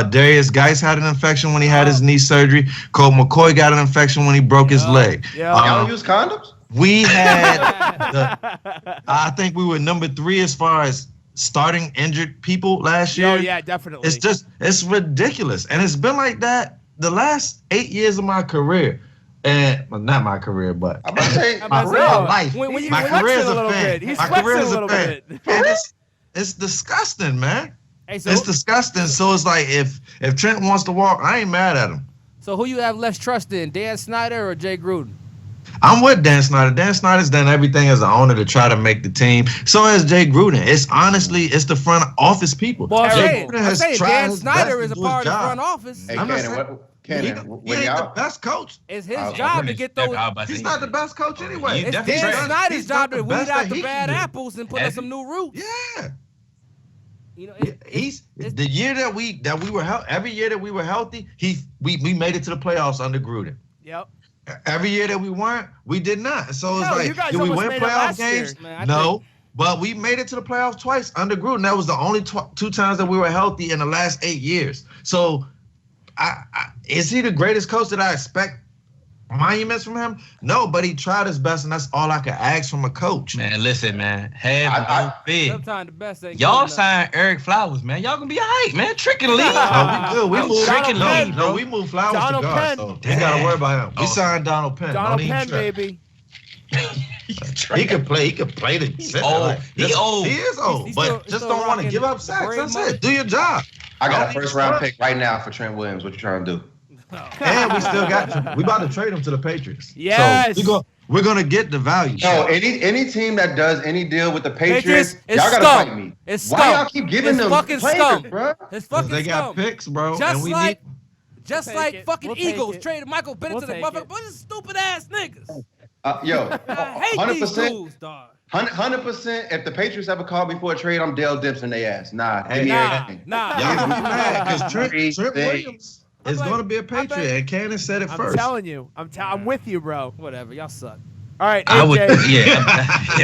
S3: Darius Geis had an infection when he had his knee surgery. Colt McCoy got an infection when he broke his leg.
S6: Y'all don't use condoms?
S3: We had, I think we were number 3 as far as starting injured people last year.
S2: Oh yeah, definitely.
S3: It's ridiculous. And it's been like that the last 8 years of my career. And not my career, but
S6: I'm about to say,
S3: my real life.
S2: When you
S3: My
S2: flex
S3: career
S2: it
S3: as
S2: a
S3: a
S2: little
S3: fan.
S2: bit. He's
S3: My
S2: flexing
S3: career
S2: a
S3: as a
S2: little
S3: fan.
S2: bit.
S3: And it's disgusting, man.
S5: Hey, so
S3: It's disgusting. So it's like if Trent wants to walk, I ain't mad at him.
S5: So who you have less trust in, Dan Snyder or Jay Gruden?
S3: I'm with Dan Snyder. Dan Snyder's done everything as an owner to try to make the team. So has Jay Gruden. It's the front office people.
S5: Well,
S3: Jay
S5: I'm saying Dan
S3: his
S5: Snyder
S3: best
S5: is a
S3: to do his
S5: part of the
S3: job.
S5: front office.
S6: Hey,
S3: I'm not
S6: Cannon,
S3: saying-
S6: Cannon,
S3: He
S6: when
S3: ain't the
S6: y'all,
S3: best coach.
S5: It's his
S6: Oh,
S5: job to get those.
S3: He's not the best coach anyway.
S4: He's
S5: It's
S4: definitely
S5: Dan
S4: trash.
S5: Snyder's
S3: He's not
S5: job to
S3: the
S5: weed
S3: best
S5: out
S3: that
S5: the
S3: he
S5: bad
S3: can do.
S5: apples and put in some new roots.
S3: Yeah.
S5: You know,
S3: He's the year that we were every year that we were healthy, we made it to the playoffs under Gruden.
S2: Yep.
S3: Every year that we weren't, we did not. So it's
S2: No, you
S3: like,
S2: guys
S3: did we
S2: almost
S3: win
S2: made it
S3: playoff
S2: last year.
S3: games?
S5: Man, I
S3: No, but we made it to the playoffs twice under Gruden. That was the only 2 times that we were healthy in the last 8 years. So, is he the greatest coach that I expect monuments from him? No, but he tried his best, and that's all I could ask from a coach.
S4: Man, listen, man. Have no fear.
S5: sometimes the best ain't
S4: Y'all
S5: good enough.
S4: signed Eric Flowers, man. Y'all gonna be all right, man. Tricking the league.
S3: No, we good. We
S4: I'm
S3: moved
S4: tricking the league, bro.
S3: we moved Flowers
S2: Donald
S3: to guard,
S2: Penn.
S3: so they gotta worry about him. We signed Donald Penn.
S2: Donald
S3: Don't even
S2: Penn,
S3: trip.
S2: baby.
S3: He could play. He could play the center.
S4: old. He old.
S3: He is old,
S5: He's
S3: but
S5: still-
S3: just
S5: still
S3: don't want to
S5: rocking
S3: give up
S5: the
S3: sacks.
S5: braid
S3: That's
S5: mullet.
S3: it. Do your job.
S6: I got a
S3: Don't
S6: first
S3: even
S6: round
S3: trip.
S6: pick right now for Trent Williams. What you trying to do?
S3: And we still got. We about to trade him to the Patriots.
S2: Yes.
S3: So we're gonna get the value.
S6: No, any team that does any deal with the Patriots,
S5: It's
S6: y'all gotta
S5: scum.
S6: fight me.
S5: It's
S6: Why
S5: scum.
S6: y'all keep giving
S5: It's
S6: them
S5: fucking
S6: players,
S5: scum.
S6: bro?
S5: It's
S3: 'Cause
S5: fucking
S3: they got
S5: scum.
S3: picks, bro.
S5: Just
S3: and we
S5: like,
S3: need.
S5: just
S7: We'll
S5: like
S7: take it.
S5: fucking
S7: We'll take
S5: Eagles
S7: it.
S5: traded Michael Bennett
S7: We'll
S5: to the
S7: take
S5: motherfucker.
S7: it.
S5: Bunch of stupid ass niggas.
S6: Yo,
S5: I hate these
S6: 100%.
S5: dudes, dog.
S6: 100%. If the Patriots ever called me for a trade, I'm Dale Dempsey their ass. Nah, give me
S5: Nah,
S6: everything.
S5: nah.
S3: Y'all gonna be mad because Trent
S6: Everything.
S3: Williams is
S5: like-
S3: gonna be a
S5: I bet-
S3: Patriot, and Cannon said it
S2: I'm
S3: first.
S2: telling you. I'm with you, bro.
S5: Whatever, y'all suck.
S2: All right,
S4: I would,
S2: AJ.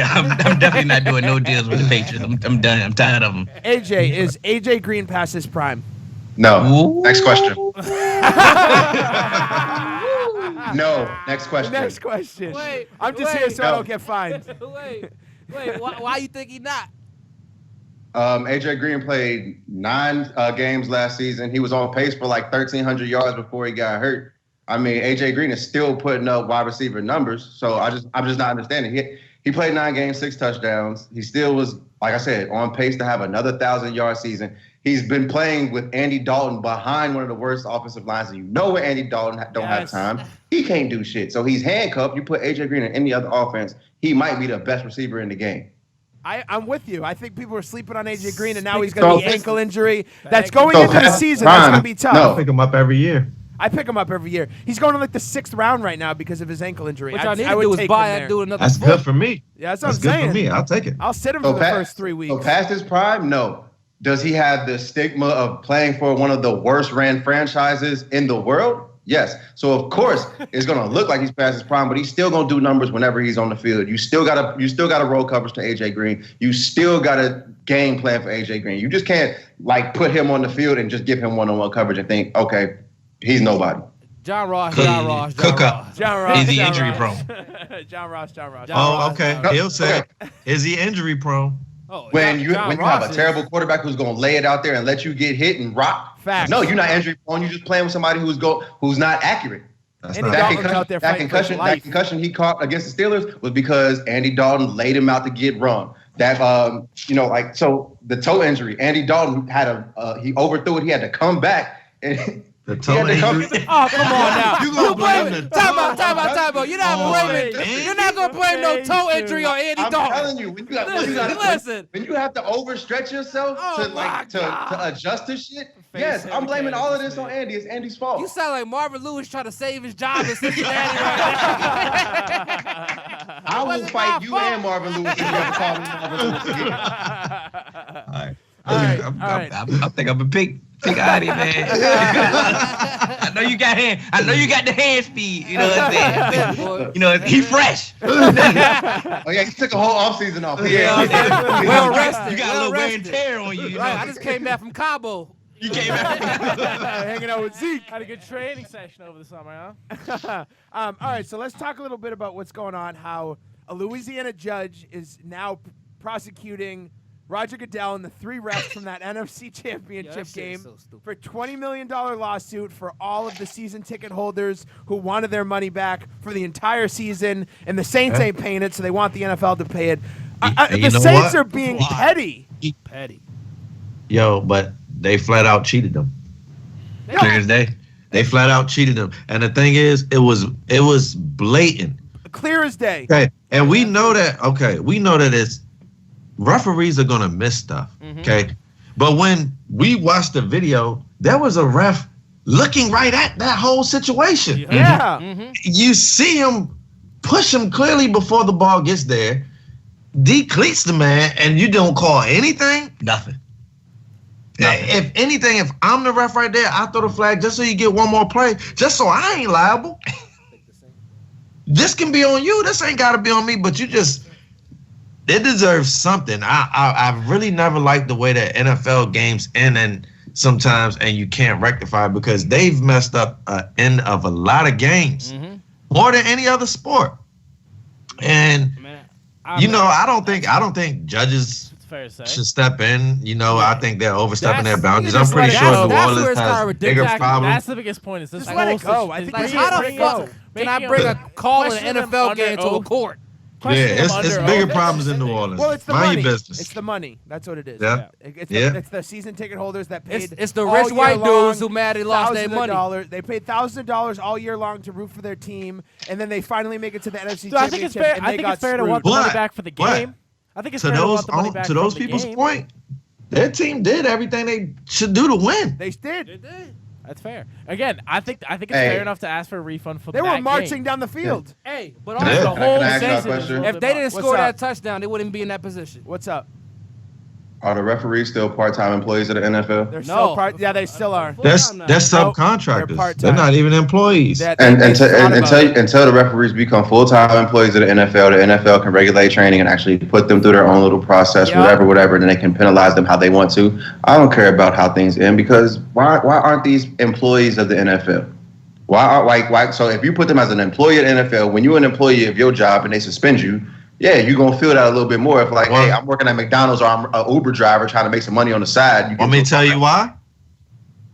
S4: I'm definitely not doing no deals with the Patriots. I'm done. I'm tired of them.
S2: AJ, is AJ Green past his prime?
S6: No.
S4: Ooh.
S6: Next question. No. Next question.
S2: Next question.
S5: Wait,
S2: I'm just
S5: wait.
S2: here so I
S6: No.
S2: don't get fined.
S5: wait. Why you think he not?
S6: AJ Green played 9 games last season. He was on pace for like 1,300 yards before he got hurt. I mean, AJ Green is still putting up wide receiver numbers. So I'm just not understanding. He played 9 games, 6 touchdowns. He still was, like I said, on pace to have another 1,000-yard season. He's been playing with Andy Dalton behind one of the worst offensive lines, and you know where Andy Dalton don't have time. He can't do shit. So he's handcuffed. You put A.J. Green in any other offense, he might be the best receiver in the game.
S2: I'm with you. I think people are sleeping on A.J. Green, and now he's got the ankle injury. That's going into the season. That's going to be tough.
S3: I pick him up every year.
S2: I pick him up every year. He's going to like the 6th round right now because of his ankle injury.
S5: What y'all need to do is buy and do another.
S3: That's good for me.
S2: Yeah, that's what I'm
S3: good
S2: saying.
S3: For me. I'll take it.
S2: I'll sit him for the first 3 weeks.
S6: So past his prime, no. Does he have the stigma of playing for one of the worst ran franchises in the world? Yes. So of course it's gonna look like he's past his prime, but he's still gonna do numbers whenever he's on the field. You still gotta roll coverage to AJ Green. You still gotta game plan for AJ Green. You just can't like put him on the field and just give him one-on-one coverage and think, okay, he's nobody.
S5: John Ross.
S4: Cook up. Is he injury prone?
S2: John Ross.
S3: Oh, okay. He'll say, is he injury prone?
S5: Oh,
S6: when you have a terrible quarterback who's going to lay it out there and let you get hit and rock.
S2: Facts.
S6: No, you're not injury prone. You're just playing with somebody who's not accurate. That concussion he caught against the Steelers was because Andy Dalton laid him out to get run. That so the toe injury. Andy Dalton had he overthrew it. He had to come back and.
S3: The toe injury.
S5: Oh, come on now.
S3: You blame the
S5: Time out. You're not going to blame no toe injury on Andy Dalton.
S6: I'm telling you, when you have to overstretch yourself to adjust to shit, yes, I'm blaming all of this on Andy. It's Andy's fault.
S5: You sound like Marvin Lewis trying to save his job in Cincinnati right now.
S6: I will fight you and Marvin Lewis if you ever call me Marvin Lewis again.
S4: All right. I think I'm a pig out here, man. I know you got the hand speed. You know what I'm saying? You know, he fresh.
S6: Oh yeah, he took a whole offseason off.
S5: Well rested.
S4: You got a little wear and tear on you.
S5: Right, I just came back from Cabo.
S4: You came back
S2: hanging out with Zeke.
S7: Had a good training session over the summer, huh?
S2: All right, so let's talk a little bit about what's going on. How a Louisiana judge is now prosecuting Roger Goodell and the 3 refs from that NFC Championship game for $20 million lawsuit for all of the season ticket holders who wanted their money back for the entire season, and the Saints ain't paying it, so they want the NFL to pay it. The Saints are being petty.
S5: Petty.
S3: Yo, but they flat out cheated them. They flat out cheated them, and the thing is, it was blatant,
S2: clear as day.
S3: Okay, and we know that. Okay, we know that it's. Referees are going to miss stuff, okay? But when we watched the video, there was a ref looking right at that whole situation.
S2: Yeah.
S3: You see him push him clearly before the ball gets there, decleats the man, and you don't call anything?
S4: Nothing.
S3: If anything, if I'm the ref right there, I throw the flag just so you get one more play, just so I ain't liable. This can be on you. This ain't got to be on me, but you just... It deserves something. I really never liked the way that NFL games end and sometimes and you can't rectify because they've messed up an end of a lot of games more than any other sport. And I don't think judges should step in. I think they're overstepping their boundaries. I'm pretty sure New Orleans has bigger problems.
S7: That's the biggest point. Is this
S2: just let it go? I think
S5: how the fuck can I bring a call in an NFL game to a court?
S3: It's bigger problems in New Orleans.
S2: Well, it's the
S3: Mind
S2: money.
S3: your business.
S2: It's the money. That's what it is.
S3: Yeah.
S2: It's the season ticket holders that paid.
S5: It's the rich white dudes who mad they lost their money.
S2: They paid $1,000 all year long to root for their team, and then they finally make it to the NFC Championship.
S7: I think it's fair. I think it's fair to want the money back for the game. I think it's fair to want the money back for the game. To those people's
S3: point, their team did everything they should do to win.
S2: They did.
S5: They did.
S7: That's fair. Again, I think it's fair enough to ask for a refund for that
S2: game. They were marching
S7: game.
S2: down the field.
S5: Hey, but also the whole
S6: season.
S5: If they didn't score that touchdown, they wouldn't be in that position.
S2: What's up?
S6: Are the referees still part-time employees of the NFL?
S2: They're still yeah, they still are.
S3: They're subcontractors. They're not even employees.
S6: Until the referees become full-time employees of the NFL can regulate training and actually put them through their own little process, whatever, and then they can penalize them how they want to. I don't care about how things end because why aren't these employees of the NFL? Why? So if you put them as an employee at the NFL, when you're an employee of your job and they suspend you, yeah, you're going to feel that a little bit more. If hey, I'm working at McDonald's or I'm an Uber driver trying to make some money on the side.
S3: Want me to tell you why?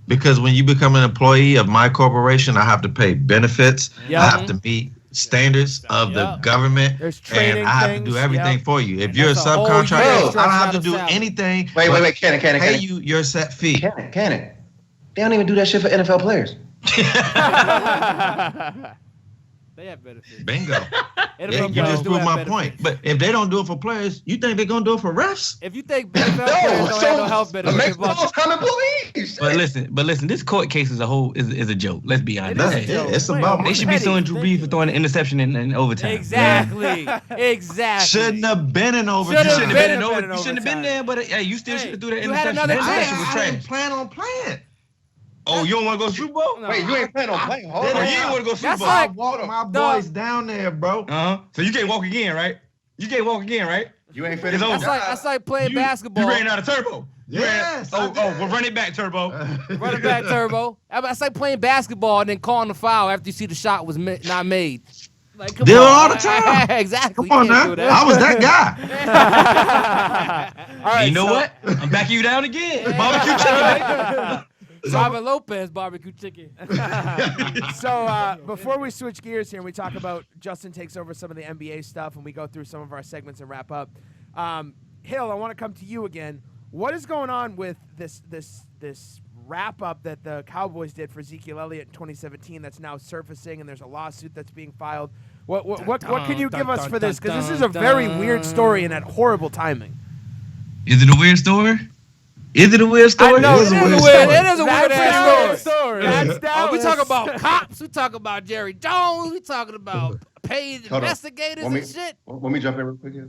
S3: Because when you become an employee of my corporation, I have to pay benefits. I have to meet standards of the government,
S2: There's training
S3: and I have
S2: things,
S3: to do everything for you. If you're a
S5: that's a whole
S3: subcontractor,
S5: year
S3: I don't have to do
S5: stretched out of
S3: anything.
S6: Wait, Cannon.
S3: Pay you your set fee.
S6: Cannon. They don't even do that shit for NFL players.
S5: They have benefits.
S3: Bingo.
S5: NFL
S3: You
S5: players
S3: just
S5: do
S3: proved
S5: have
S3: my
S5: benefits.
S3: point. But if they don't do it for players, you think they're gonna do it for refs?
S5: If you think NFL players don't have no health benefits,
S6: Mexico's coming, police.
S4: But listen, this court case is a joke. Let's be honest.
S2: is a joke.
S3: It's about
S4: They
S3: money.
S4: should be suing Drew Brees for throwing an interception in overtime.
S5: Exactly.
S3: Shouldn't have been in overtime.
S5: Shouldn't
S4: You
S5: have
S4: shouldn't have been there, but hey, you still should have threw that
S5: you had
S4: interception.
S5: another
S4: That
S5: chance.
S4: interception was
S3: I
S4: trash.
S3: didn't plan on playing.
S4: Oh, you don't want to go Super Bowl?
S5: No.
S6: Wait, you ain't planning on playing. Hold
S4: Oh,
S6: on.
S4: you didn't want to go Super
S5: That's
S4: Bowl?
S5: like-
S3: I walked my
S5: Dog.
S3: boys down there, bro.
S4: Uh-huh. So you can't walk again, right? You can't walk again, right?
S6: You ain't finished.
S4: It's over.
S5: That's like playing basketball.
S4: You ran out of turbo.
S3: Yes, I did.
S4: Well, run it back, turbo.
S5: Running back turbo. That's like playing basketball and then calling the foul after you see the shot was not made. Like, come
S3: Do it
S5: on.
S3: all the time.
S5: Exactly.
S3: Come on
S5: You
S3: now.
S5: can't do that.
S3: I was that guy.
S5: All right,
S4: You know
S5: so-
S4: what? I'm backing you down again. Barbecue chicken.
S5: Robert Lopez barbecue chicken.
S2: So before we switch gears here and we talk about Justin takes over some of the NBA stuff and we go through some of our segments and wrap up, Hill, I want to come to you again. What is going on with this wrap up that the Cowboys did for Ezekiel Elliott in 2017 that's now surfacing and there's a lawsuit that's being filed? What can you give us for this? Because this is a very weird story and at horrible timing.
S4: Is it a weird story? Is it a weird story?
S2: I know,
S3: It is a weird
S5: It
S3: story.
S5: is a weird
S2: That's
S5: ass story.
S2: That's
S5: We
S2: Dallas.
S5: talk about cops. We talk about Jerry Jones. We talking about paid
S6: Hold on.
S5: investigators and shit.
S6: Let me jump in real quick here.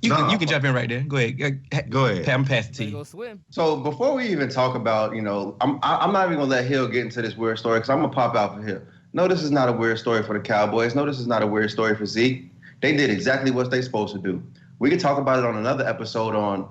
S4: You
S3: No.
S4: can jump in right there. Go ahead.
S3: Go ahead.
S4: I'm pass it to
S5: Better
S4: you.
S5: go swim.
S6: So before we even talk about, I'm not even gonna let Hill get into this weird story because I'm gonna pop out for Hill. No, this is not a weird story for the Cowboys. No, this is not a weird story for Zeke. They did exactly what they're supposed to do. We could talk about it on another episode on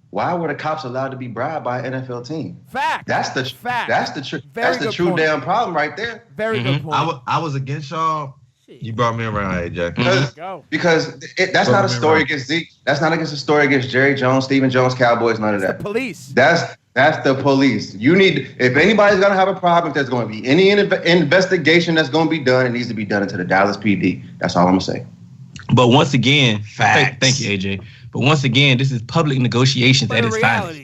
S6: why were the cops allowed to be bribed by an NFL team.
S2: Fact.
S6: That's the
S2: Fact.
S6: That's the
S2: Very good
S6: true
S2: point.
S6: damn problem right there.
S2: Very good point.
S3: I was against y'all. You brought me around, AJ.
S6: Because that's not a story against Zeke. That's not against a story against Jerry Jones, Stephen Jones, Cowboys, none of
S2: It's
S6: that.
S2: the police.
S6: That's the police. You need, if anybody's gonna have a problem, if there's gonna be any investigation that's gonna be done, it needs to be done into the Dallas PD. That's all I'm gonna say.
S4: But once again,
S3: Facts.
S4: thank you, AJ. But once again, this is public negotiations
S5: But
S4: at
S5: in
S4: its finest.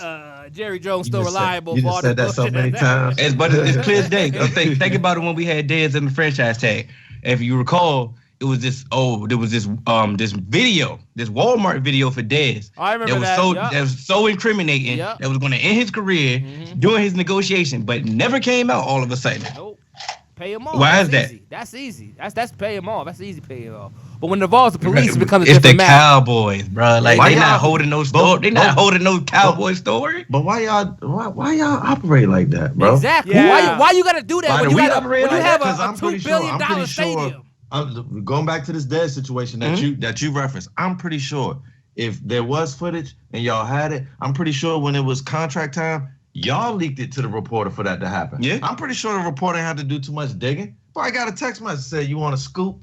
S5: reality, Jerry Jones still
S3: You just said-
S5: reliable.
S3: you
S5: for
S3: just
S5: all
S3: said
S5: the
S3: that so
S5: bullshit
S3: many
S5: that-
S3: times.
S4: It's clear as day. Think about it when we had Dez in the franchise tag. If you recall, it was this this video, this Walmart video for Dez.
S2: I remember
S4: was
S2: that.
S4: so
S2: Yup.
S4: that was so incriminating.
S5: Yup.
S4: That was going to end his career during his negotiation, but never came out all of a sudden.
S5: Nope. Pay him off.
S4: Why
S5: That's
S4: is that?
S5: Easy. That's easy. That's pay him off. That's easy pay him off. But when it involves the police, it becomes a
S4: It's the
S5: different matter.
S4: Cowboys, bro. Like
S3: Why
S4: they
S3: y'all-
S4: not holding no story. They not holding no Cowboy story.
S3: But why y'all operate like that, bro?
S5: Exactly.
S2: Yeah.
S5: Why you gotta do that
S3: Why
S5: when
S3: do
S5: you,
S3: we
S5: got
S3: operate
S5: when you
S3: like
S5: have
S3: that? 'Cause
S5: a
S3: I'm pretty
S5: $2
S3: sure-
S5: billion
S3: I'm pretty sure-
S5: stadium?
S3: Going back to this dead situation that you referenced, I'm pretty sure if there was footage and y'all had it, I'm pretty sure when it was contract time, y'all leaked it to the reporter for that to happen.
S4: Yeah.
S3: I'm pretty sure the reporter had to do too much digging. But I got a text message that said, you want a scoop?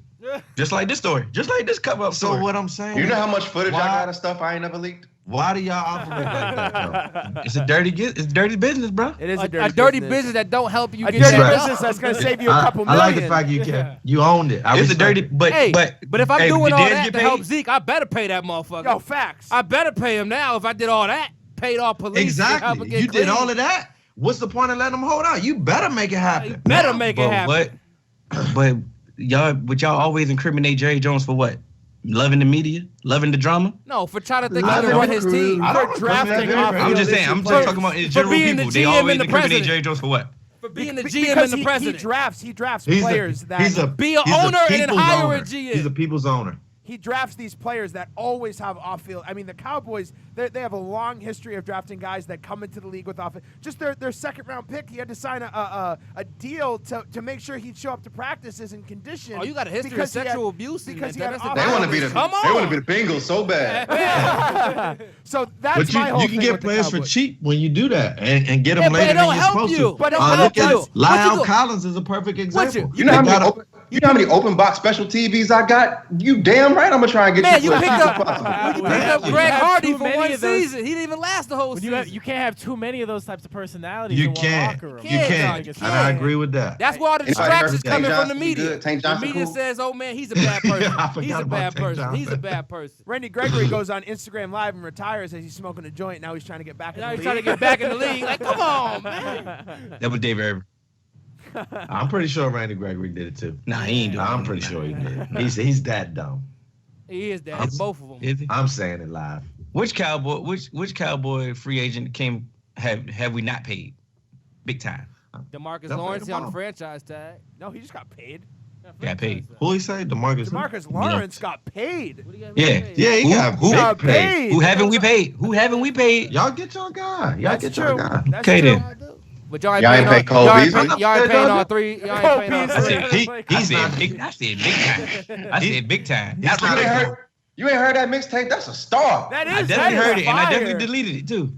S4: Just like this story. Just like this cover up
S3: So
S4: story.
S3: what I'm saying,
S6: You know how much footage I
S3: Why-
S6: got of stuff I ain't never leaked?
S3: why do y'all operate like that, though?
S4: It's dirty business, bro.
S2: It is
S5: A dirty business that don't help you
S2: A
S5: get
S2: dirty
S5: that
S2: business
S5: job.
S2: that's going to save you a couple
S3: I
S2: million.
S3: like the fact you owned it. I
S4: It's a
S3: respect
S4: dirty,
S3: it.
S4: but
S5: Hey, but if I'm
S4: hey,
S5: doing
S4: did
S5: all
S4: Dez
S5: that
S4: get
S5: to help
S4: paid?
S5: Zeke, I better pay that motherfucker.
S2: Yo, facts.
S5: I better pay him now if I did all that. Paid all police. to help him
S3: Exactly.
S5: get
S3: You did
S5: clean.
S3: all of that. What's the point of letting them hold out? You better make it happen.
S5: Better make it happen.
S4: But y'all always incriminate Jerry Jones for what? Loving the media, loving the drama.
S5: No, for trying to think
S6: I
S5: he can
S6: don't
S5: run his
S6: agree.
S5: team.
S3: I don't
S2: For drafting off
S4: I'm just saying. I'm just talking about in general
S5: being the
S4: people. They
S5: GM
S4: always
S5: and the
S4: incriminate
S5: president.
S4: Jerry Jones for what?
S5: For being the
S2: Because
S5: GM and the
S2: he
S5: president.
S2: He drafts
S3: He's
S2: players that
S5: Be a
S3: he's
S5: owner and
S3: people's
S5: hire a
S3: owner.
S5: GM.
S3: He's a people's owner.
S2: he drafts these players that always have off-field. I mean, the Cowboys, they have a long history of drafting guys that come into the league with off. Just their second-round pick, he had to sign a deal to make sure he'd show up to practices in condition.
S5: Oh, you got a history of
S2: because he had-
S5: sexual abuse.
S2: because
S5: and
S2: he had
S5: that's
S2: off-
S6: They want to be the
S5: Come
S6: They
S5: on.
S6: want to be the Bengals so bad.
S2: So that's
S3: But
S2: my whole
S3: you can
S2: thing
S3: get
S2: with the
S3: players for
S2: Cowboys.
S3: cheap when you do that and get them
S5: Yeah, but
S3: later
S5: it don't
S3: than you're
S5: help
S3: supposed
S5: you.
S3: to.
S5: But it don't
S3: Look
S5: help
S3: at
S5: you. What you
S3: Lyle
S5: do?
S3: Collins is a perfect example.
S6: You know how many You know how many open box special TVs I got? You damn right I'm going to try and get
S5: Man,
S6: you
S5: you
S6: for
S5: picked
S6: as cheap
S5: up,
S6: as possible.
S5: you picked up Greg Hardy for one
S7: of those-
S5: season. He didn't even last the whole season.
S7: You can't have too many of those types of personalities
S3: You
S7: in one
S3: can't.
S7: locker room.
S3: You can't.
S5: You
S3: And I
S5: can't.
S3: agree with that.
S5: That's where all the
S6: Anybody
S5: distractions
S6: heard
S5: coming
S6: Tank
S5: from the
S6: Johnson
S5: media.
S6: good? Tank
S5: The
S6: Johnson
S5: media
S6: cool?
S5: says, "Oh man, he's a bad person.
S3: I forgot
S5: He's a
S3: about
S5: bad
S3: Tank
S5: person. He's a
S3: Johnson.
S5: bad person."
S2: Randy Gregory goes on Instagram Live and retires as he's smoking a joint. Now he's trying to get back in
S5: Now
S2: the
S5: he's
S2: league.
S5: trying to get back in the league. Like, come on, man.
S4: That was David Irving.
S3: I'm pretty sure Randy Gregory did it too.
S4: Nah, he ain't doing
S3: I'm
S4: it.
S3: pretty sure he did. He's that dumb.
S5: He is that. It's both of them.
S4: Is he?
S3: I'm saying it live.
S4: Which cowboy free agent have we not paid? Big time.
S5: DeMarcus
S3: Don't
S5: Lawrence
S3: play the
S5: on the
S3: ball.
S5: franchise tag.
S2: No, he just got paid.
S4: Got paid.
S3: Who he say? DeMarcus?
S2: DeMarcus Lawrence got paid.
S5: What do you got
S4: Yeah.
S5: paid?
S3: Yeah, he got
S4: Who-
S3: big pay.
S4: Who haven't we paid? Who haven't we paid?
S3: Y'all get your guy. Y'all
S2: That's
S3: get
S2: true.
S3: your guy.
S2: That's
S4: Okay,
S2: true.
S4: then.
S5: But y'all ain't
S6: Y'all
S5: paying
S6: ain't
S5: all
S6: pay Cole
S5: y'all ain't
S6: Beasley?
S5: pay- y'all ain't paying all three. Y'all ain't paying all
S2: Cole
S5: three.
S2: Beasley.
S4: I said big time. I said big time. That's
S6: You
S4: what
S6: ain't
S4: I
S6: heard, you ain't heard that mixtape? That's a star.
S2: That is.
S4: I
S2: that
S4: definitely
S2: is
S4: heard it, and I
S2: fire.
S4: definitely deleted it too.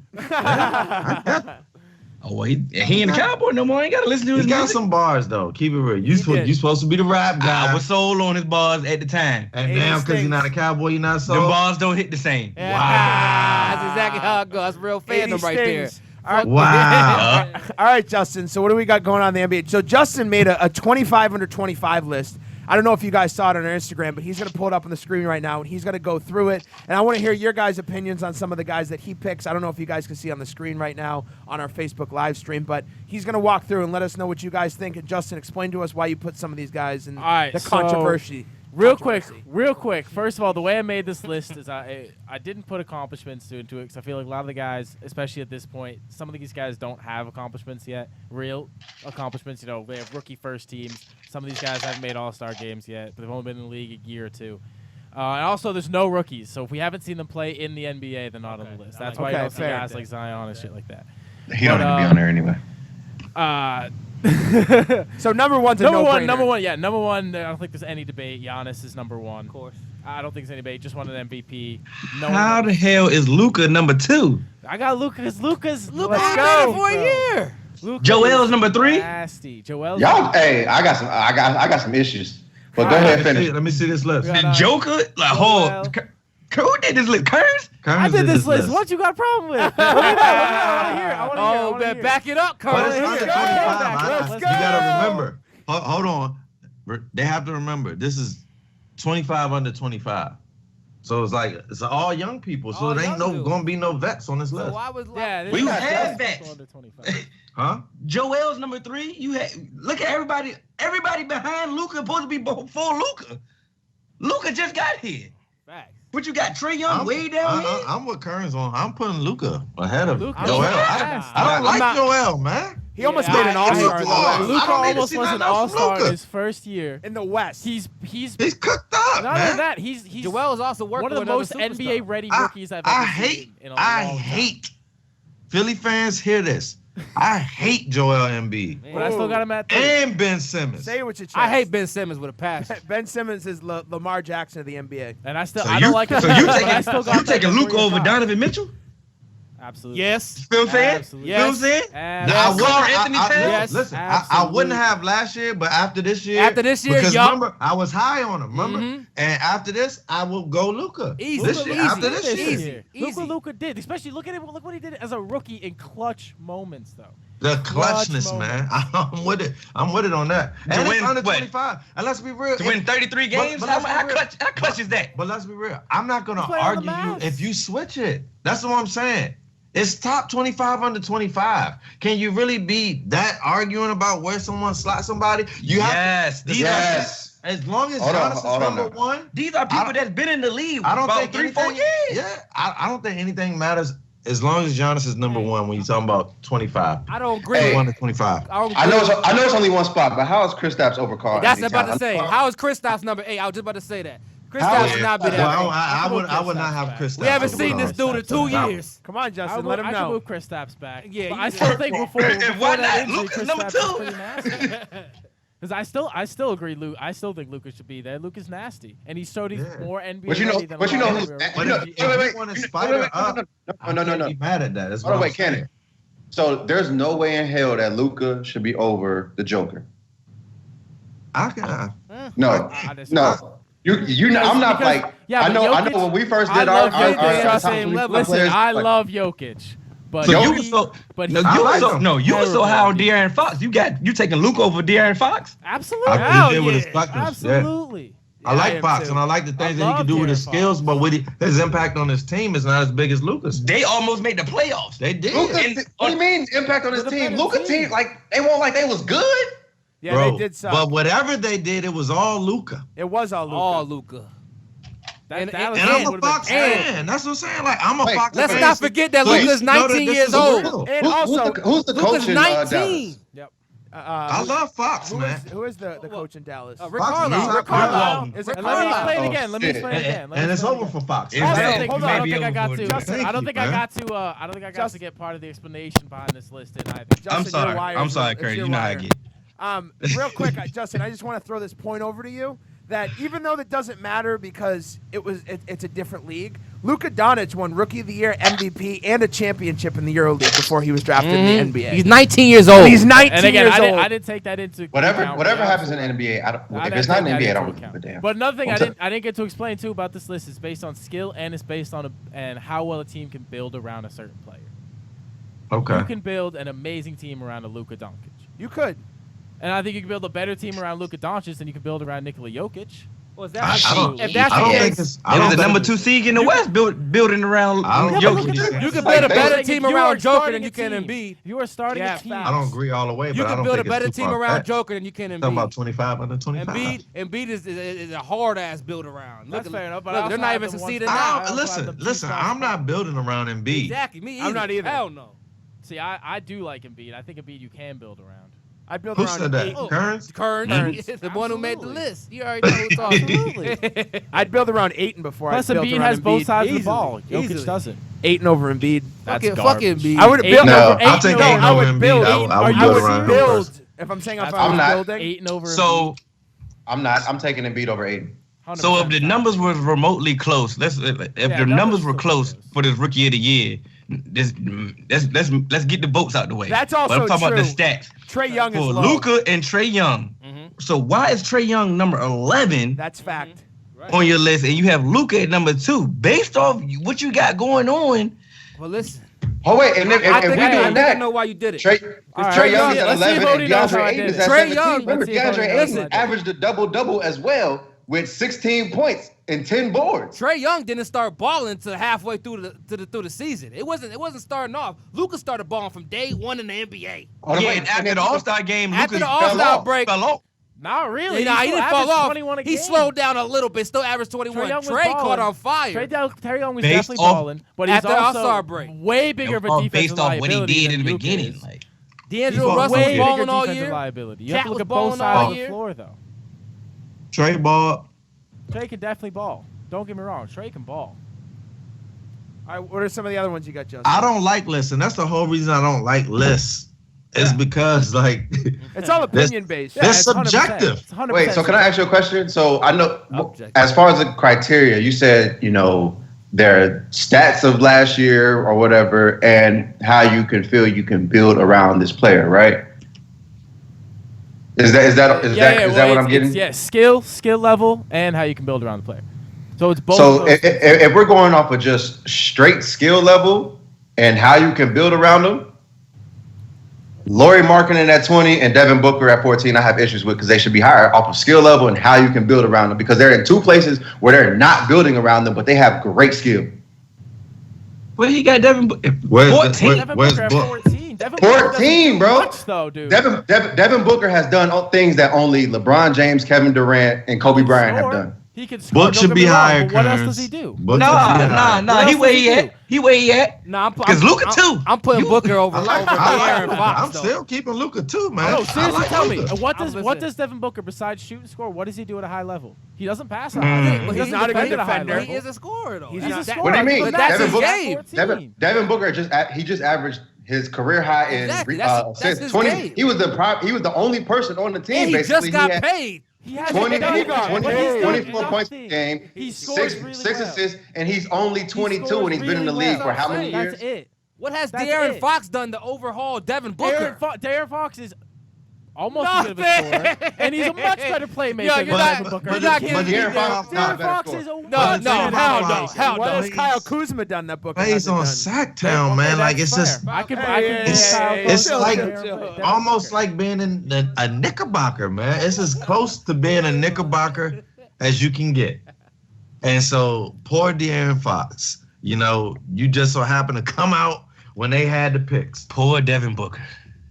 S4: Oh, well, he ain't a cowboy no more. I ain't got to listen to
S3: He
S4: his
S3: got
S4: music.
S3: some bars though. Keep it real.
S2: did.
S3: You supposed to be the rap guy.
S4: I was sold on his bars at the time.
S3: and
S2: Hey,
S3: now
S2: these
S3: because you're not a
S2: things-
S3: cowboy, you're not
S4: The
S3: so.
S4: bars don't hit the same.
S5: That's exactly how it goes. That's real fandom right there.
S2: Stings. All right.
S3: Wow.
S2: All right, Justin. So what do we got going on in the NBA? So Justin made a 25 under 25 list. I don't know if you guys saw it on our Instagram, but he's going to pull it up on the screen right now, and he's going to go through it. And I want to hear your guys' opinions on some of the guys that he picks. I don't know if you guys can see on the screen right now on our Facebook live stream, but he's going to walk through and let us know what you guys think. And Justin, explain to us why you put some of these guys in
S7: All right,
S2: the
S7: so
S2: controversy.
S7: Real quick. First of all, the way I made this list is I didn't put accomplishments into it because I feel like a lot of the guys, especially at this point, some of these guys don't have accomplishments yet. Real accomplishments, they have rookie first teams. Some of these guys haven't made all-star games yet, but they've only been in the league a year or two. And also, there's no rookies, so if we haven't seen them play in the NBA, they're not on the list. That's why you don't see
S2: fair.
S7: guys like Zion and shit like that.
S6: He don't need to be on there anyway.
S2: So number one's a
S7: Number
S2: no-brainer.
S7: one. I don't think there's any debate. Giannis is number one.
S5: Of course.
S7: I don't think there's any debate. Just won an MVP. No
S4: How
S7: one
S4: the hell is Luka number 2?
S7: I got Lucas. Let's
S5: Look
S7: go.
S5: at for a year.
S7: Lucas
S4: Joel's
S7: is
S4: number 3?
S7: Nasty. Joel's
S6: Y'all, hey, I got some issues. But go ahead, finish.
S3: Let me see this list.
S7: We got,
S4: Joker? Like,
S7: Joel.
S4: who did this list? Kearns?
S7: I did this list. What you got a problem with? I want to hear.
S5: Oh, man, back it up,
S3: But
S5: Carl.
S3: it's under 25.
S7: Let's
S3: You
S7: go.
S3: gotta remember. Hold on. They have to remember. This is 25 under 25. So it's all young people. So
S5: All
S3: it ain't
S5: young dudes.
S3: gonna be no vets on this
S5: So
S3: list.
S5: I was like,
S7: Yeah,
S4: We
S7: this
S4: had
S7: is
S4: vets.
S7: under 25.
S3: Huh?
S4: Joel's number 3. You had look at everybody. Everybody behind Luka supposed to be before Luka. Luka just got here.
S5: facts.
S4: What you got? Trey Young way down here.
S3: I'm with Kearns on. I'm putting Luka ahead of
S7: Luka.
S3: Joel.
S7: Yeah.
S3: I don't
S2: I'm
S3: like
S2: not-
S3: Joel, man.
S2: He almost
S7: Yeah,
S2: made an
S7: I-
S2: all-star.
S3: I-
S2: in the
S3: I-
S2: West.
S7: Luka
S3: I don't need to
S7: almost
S3: see
S7: was
S3: nothing
S7: an
S3: else from
S7: all-star in
S3: Luka.
S7: his first year.
S2: In the West.
S7: He's
S3: He's cooked up,
S7: not
S3: man.
S7: only that. He's
S5: Joel is also working
S7: one of the
S5: with
S7: most
S5: another superstar.
S7: NBA-ready rookies I've ever seen in a long time.
S3: hate. Philly fans hear this. I hate Joel Embiid
S7: But I still got him at 3.
S3: and Ben Simmons.
S2: Say it with your chest.
S5: I hate Ben Simmons with a passion.
S2: Ben Simmons is Lamar Jackson of the NBA.
S7: And I still
S3: So
S7: I
S3: you-
S7: don't like him.
S4: So you
S7: but I
S4: taking
S7: still got him at
S4: Luka
S7: 3
S4: over
S7: and 5.
S4: Donovan Mitchell?
S7: Absolutely.
S5: Yes.
S4: You feel what I'm saying?
S7: Absolutely.
S4: You feel what I'm saying?
S3: Now, I wouldn't-
S4: Carl Anthony Towns?
S5: Yes,
S3: listen, I
S7: absolutely.
S3: wouldn't have last year, but after this year,
S5: After this year,
S3: because
S5: yup.
S3: remember, I was high on him. Remember,
S5: Mhm.
S3: and after this, I will go Luka.
S5: Easy.
S3: This year,
S5: Easy.
S3: after this
S5: Easy.
S3: year,
S5: Easy.
S7: Look what
S5: Easy.
S7: Luka did. Especially look at him. Look what he did as a rookie in clutch moments, though.
S3: the
S7: Clutch
S3: clutchness, man. I'm with it. I'm with it on that.
S4: To
S3: And
S4: win
S3: it's under
S4: what?
S3: 25. And let's be real.
S4: To win 33 games?
S3: but
S4: How
S3: let's be real.
S4: clutch is that?
S3: But let's be real. I'm not gonna
S7: He played on the
S3: argue you
S7: Mavs.
S3: if you switch it. That's what I'm saying. It's top 25 under 25. Can you really be that arguing about where someone slots somebody? You have
S4: Yes.
S3: to,
S4: These
S6: Yes.
S3: as long as
S6: Hold on,
S3: Giannis is
S6: hold on
S3: number
S6: now.
S3: one,
S4: These are people that's been in the league
S3: I don't
S4: about
S3: think
S4: 3-4
S3: anything,
S4: years.
S3: Yeah, I don't think anything matters as long as Giannis is number one when you're talking about 25.
S5: I don't agree.
S6: Hey.
S3: 1 to 25.
S5: I don't
S6: I know
S5: agree.
S6: it's only one spot, but how is Kristaps over Carl?
S5: That's what
S6: Anthony
S5: I'm about to
S6: Towns?
S5: say. How is Kristaps number 8? I was just about to say that.
S6: How
S5: Kristaps
S6: is-
S5: should not be
S3: Well,
S5: that.
S3: I would not have Chris.
S5: We haven't
S3: Stapps
S5: seen
S3: over
S5: this dude in 2
S3: Kristaps.
S5: years.
S2: Come on,
S7: I
S2: Justin, let him
S7: should
S2: know.
S7: move Chris Stapps back.
S5: Yeah,
S7: But
S5: you
S7: I
S5: did.
S7: still think before
S4: Why
S7: that
S4: not?
S7: injury,
S4: Luka's
S7: Chris
S4: number
S7: Stapps is
S4: 2.
S7: pretty nasty. Because I still agree, Luke. I still think Luka should be there. Luka's nasty, and he showed he's
S3: Yeah.
S7: more NBA
S6: But you know,
S7: ready than
S6: but you
S7: a
S6: know,
S7: lot of
S6: who's,
S7: NBA
S3: But
S6: you know,
S3: if you want to spider up,
S6: no.
S3: I can't be mad at that. That's
S6: Hold
S3: what
S6: on,
S3: I'm
S6: wait, Kenny.
S3: saying.
S6: So there's no way in hell that Luka should be over the Joker.
S3: I can.
S6: No. You know, I'm not
S7: because,
S6: like.
S7: yeah,
S6: I know
S7: Jokic,
S6: when we first
S7: I
S6: did
S7: love
S6: our
S7: Jokic
S6: top
S7: same
S6: 25
S7: level. Listen,
S6: players,
S7: I
S6: like,
S7: love Jokic, but
S4: So
S7: he,
S4: you were so
S7: but
S4: no,
S7: he,
S4: you were
S3: like
S4: so
S3: him.
S4: no, you were so
S7: Terrible
S4: high on
S7: idea.
S4: De'Aaron Fox. You taking Luke over De'Aaron Fox?
S7: Absolutely,
S3: I
S7: hell
S3: did with his
S7: yeah,
S3: practice, yeah.
S7: absolutely.
S3: I
S2: I
S3: like
S2: am
S3: Fox,
S2: too.
S3: and I like the things that he
S7: love
S3: can do with his
S7: De'Aaron
S3: skills,
S7: Fox.
S3: but with his impact on his team is not as big as Luka's.
S4: They almost made the playoffs.
S3: They did.
S6: Luka,
S4: And-
S6: what do you mean impact on his
S7: With a
S6: team?
S7: better
S6: Luka
S7: team.
S6: team, like they won't like they was good.
S2: Yeah,
S3: Bro,
S2: they did suck.
S3: but whatever they did, it was all Luka.
S2: It was all Luka.
S5: All Luka.
S7: That
S5: And
S7: was
S3: And
S7: it.
S3: I'm a
S7: Would've been
S3: Fox
S7: terrible.
S3: fan. That's what I'm saying. Like, I'm a
S6: Wait,
S3: Fox
S5: Let's
S3: fan.
S5: not forget that
S3: So you
S5: Luka's
S3: should know that
S5: 19
S3: this
S5: years
S3: is
S5: old.
S3: real.
S2: And also,
S6: who's the coach
S5: Luka's
S6: in
S5: 19.
S6: Dallas?
S7: Yep.
S3: I love Fox, man.
S2: Who is the coach in Dallas?
S5: Rick
S3: Fox
S5: Carlisle.
S3: is
S5: Rick
S3: not
S5: Carlisle.
S3: Carlisle.
S2: Is it
S7: And let me
S2: Carlisle?
S7: explain
S6: Oh,
S7: again. Let me
S6: shit.
S7: explain again.
S3: And it's over for Fox.
S4: It's
S7: I
S4: bad.
S7: don't think, hold on, I don't think I got to.
S2: Justin,
S7: I don't think I
S3: man.
S7: got to. I don't think I got to get part of the explanation behind this list. And I think
S4: I'm
S2: Justin,
S4: sorry.
S2: you're wired.
S4: I'm sorry,
S2: It's
S4: Curry.
S2: your
S4: You know how I
S2: wire.
S4: get.
S2: Real quick, Justin, I just want to throw this point over to you that even though that doesn't matter because it's a different league, Luka Doncic won Rookie of the Year, MVP, and a championship in the EuroLeague before he was drafted in the NBA.
S5: He's 19 years old.
S2: And he's 19
S7: and again,
S2: years
S7: I
S2: old.
S7: didn't take that into
S6: Whatever
S7: account.
S6: happens in the NBA, I don't.
S7: I
S6: If
S7: didn't
S6: it's not in
S7: take
S6: the NBA, I
S7: that
S6: don't
S7: into
S6: give a damn.
S7: But another thing
S6: What's
S7: I didn't get to explain too about this list is based on skill and it's based on and how well a team can build around a certain player.
S3: Okay.
S7: You can build an amazing team around a Luka Doncic.
S2: You could.
S7: And I think you can build a better team around Luka Doncic than you can build around Nikola Jokic.
S5: Well,
S3: I don't.
S5: if that's
S3: I
S5: the
S3: don't think
S5: case,
S3: it's.
S4: It was the number 2 seed in the West building around
S3: I don't
S4: Jokic.
S3: think
S5: you can
S6: Like,
S5: build a better
S6: basically,
S5: team
S7: if you
S5: around
S7: are
S5: Joker
S7: starting
S5: than
S7: a
S5: you can
S7: team,
S5: Embiid.
S7: You are starting
S2: Yeah,
S7: a team.
S2: facts.
S3: I don't agree all the way,
S5: You
S3: but I
S5: can
S3: don't
S5: build a
S3: think it's
S5: better
S3: too
S5: team
S3: far
S5: around
S3: fetched.
S5: Joker than you can
S3: Talking about
S5: Embiid.
S3: 25 under 25.
S5: Embiid is a hard ass build around.
S7: That's
S5: Look,
S7: fair enough, but
S5: look,
S7: I
S5: they're
S7: also
S5: not
S7: have
S5: even
S7: the
S5: succeeding
S7: ones-
S5: now.
S7: I also have the
S3: Listen.
S7: two
S3: I'm not
S7: spots.
S3: building around Embiid.
S5: Exactly, me either.
S2: I'm not either.
S5: Hell no.
S7: See, I do like Embiid. I think Embiid you can build around.
S2: I'd build
S3: Who
S2: around
S3: said that?
S2: 8.
S3: Kearns?
S5: Kearns, the one who made the
S7: Absolutely.
S5: list. You already know who talking.
S2: I'd build around 8 before
S7: Plus,
S2: I built
S7: Embiid
S2: around
S7: has both
S2: Embiid.
S7: sides of the
S5: Easily.
S7: ball. Jokic
S5: Easily.
S7: doesn't.
S2: 8 over Embiid.
S7: That's
S5: Fucking
S7: garbage.
S5: Embiid.
S2: I would build.
S6: No,
S2: over 8
S3: I'll take
S2: no,
S3: 8
S2: I
S3: over
S2: would
S3: Embiid.
S2: build.
S3: I would
S2: I
S3: build
S2: would
S3: around him
S2: build.
S3: first.
S2: If I'm saying if
S7: That's
S2: I was
S6: I'm not.
S2: building,
S7: 8 and over.
S4: So
S6: I'm not. I'm taking Embiid over Aiden.
S7: Embiid.
S4: So if the
S7: 100%
S4: numbers were remotely close, if the numbers were close for this Rookie of the Year, let's get the votes out the way.
S2: That's also
S4: But I'm talking about the
S2: true.
S4: stats
S2: Trae Young is
S4: for
S2: low.
S4: Luka and Trae Young. So why is Trae Young number 11
S2: That's fact.
S4: on your list, and you have Luka at number 2? Based off what you got going on,
S5: Well, listen.
S6: Oh wait, and if we
S5: I
S6: doing
S5: think I
S6: that,
S5: know why you did it.
S6: Trey
S7: All right,
S6: Young is at
S7: let's see if
S6: 11 and
S7: Odie knows how I
S6: DeAndre
S7: did
S6: Ayton is
S7: it.
S6: at
S5: Trae
S6: 17.
S5: Young,
S6: Remember,
S7: let's see if
S6: DeAndre
S7: Odie knows
S6: Ayton
S7: how I did it.
S6: averaged a double-double as well with 16 points and 10 boards.
S5: Trae Young didn't start balling until halfway through the season. It wasn't starting off. Luka started balling from day one in the NBA.
S4: yeah, and after the All-Star game,
S5: After
S4: Luka
S5: the All-Star break,
S4: fell off.
S7: Not really.
S5: he didn't fall off.
S7: 21 a
S5: He
S7: game.
S5: slowed down a little bit. Still averaged 21.
S7: Young was
S5: Trey caught
S7: balling.
S5: on fire.
S7: Trae Young was
S4: Based
S7: definitely
S4: off-
S7: balling, but he's
S5: After the
S7: also
S5: All-Star break.
S7: way bigger of a defensive
S4: Based off what he
S7: liability
S4: did
S7: than
S4: in the
S7: Luka
S4: beginning,
S7: is.
S4: like
S5: D'Angelo
S3: He's
S5: Russell
S3: way
S5: was
S7: Way
S5: balling
S7: bigger
S5: all
S7: defensive
S5: year.
S7: liability. You have
S5: Cat
S7: to look
S5: was
S7: at both
S5: balling
S7: sides
S5: all
S7: of the
S5: year.
S7: floor, though.
S3: Trey Ball.
S7: Trey can definitely ball. Don't get me wrong. Trey can ball.
S2: All right, what are some of the other ones you got, Justin?
S3: I don't like lists, and that's the whole reason I don't like lists. It's because like
S2: It's all opinion based.
S3: That's
S7: it's 100%.
S3: subjective.
S7: It's 100%
S6: Wait, so can I ask you a question? So I know,
S5: Objective.
S6: as far as the criteria, you said, their stats of last year or whatever, and how you can feel you can build around this player, right? Is that what I'm getting?
S7: Yeah, skill level, and how you can build around the player. So it's both.
S6: So
S7: of those things.
S6: if we're going off of just straight skill level and how you can build around them, Lauri Markkanen at 20 and Devin Booker at 14, I have issues with because they should be higher off of skill level and how you can build around them because they're in two places where they're not building around them, but they have great skill.
S4: Well, he got Devin Booker.
S3: Where's
S4: 14.
S7: Devin
S3: where's
S7: Booker at
S3: Book?
S7: 14. Devin Booker doesn't
S6: 14,
S7: do
S6: bro.
S7: much, though, dude.
S6: Devin Booker has done things that only LeBron James, Kevin Durant, and Kobe Bryant have done.
S7: He can score.
S3: Book
S7: don't
S3: should
S7: get
S3: be
S7: me wrong,
S3: higher.
S7: but what else
S3: Kearns.
S7: does he do?
S3: Book should be higher.
S4: Nah. He
S7: What
S4: where
S7: else
S4: he
S7: does he
S4: at? He where he at?
S5: Nah,
S4: Because Luka too.
S5: I'm putting Booker over
S3: I like
S5: De'Aaron
S3: Luka.
S5: Fox.
S3: I'm
S5: though.
S3: still keeping Luka too, man.
S7: No,
S3: I
S7: seriously,
S3: like
S7: tell me.
S3: Luka.
S7: What
S5: Listen.
S7: does Devin Booker, besides shoot and score, what does he do at a high level? He doesn't pass at a
S3: Mm.
S7: high level.
S5: But
S7: He
S5: he's
S7: doesn't
S2: not a good
S7: defend at a high
S2: defender.
S7: level.
S5: He is a scorer though.
S2: He's
S7: He's
S2: not-
S7: a scorer.
S6: What do you mean?
S5: But that's
S6: Devin
S5: his
S6: Booker,
S5: game.
S6: Devin Booker just averaged his career high in
S5: Exactly. That's
S6: assists.
S5: his
S6: 20.
S5: game.
S6: He was the only person on the team.
S5: And he
S6: basically,
S5: just got
S6: had
S5: paid.
S7: He hasn't
S6: 20,
S7: done it, but he's done
S6: 24 points per
S7: nothing.
S6: game.
S7: He scores
S6: six
S7: really well.
S6: assists, and he's only
S7: He
S6: 22,
S7: scores
S6: and he's been in the
S7: really
S6: league
S7: well.
S6: for how many years?
S7: That's it.
S5: What has
S7: That's
S5: De'Aaron
S7: it.
S5: Fox done to overhaul Devin Booker?
S7: De'Aaron Fox is Almost as good of a scorer. And he's a much better playmaker
S5: Yo,
S7: than
S5: you're not-
S7: Devin Booker.
S5: you're not
S6: But
S5: getting
S6: De'Aaron
S5: me
S6: Fox
S5: there.
S6: not
S7: De'Aaron
S6: a better
S7: Fox
S6: scorer.
S7: is a
S5: No,
S2: hell
S5: no.
S2: What has
S3: He's-
S2: Kyle Kuzma done that Booker
S3: He's
S2: hasn't
S3: on
S2: done?
S3: Sacktown, man. Like it's just
S7: I can
S2: Hey,
S7: boost Kyle
S2: hey,
S3: it's
S7: Kuzma
S3: like
S7: over Devin
S3: almost
S7: Booker.
S3: like being in a Knickerbocker, man. It's as close to being a Knickerbocker as you can get. And so poor De'Aaron Fox, you know, you just so happen to come out when they had the picks.
S4: Poor Devin Booker.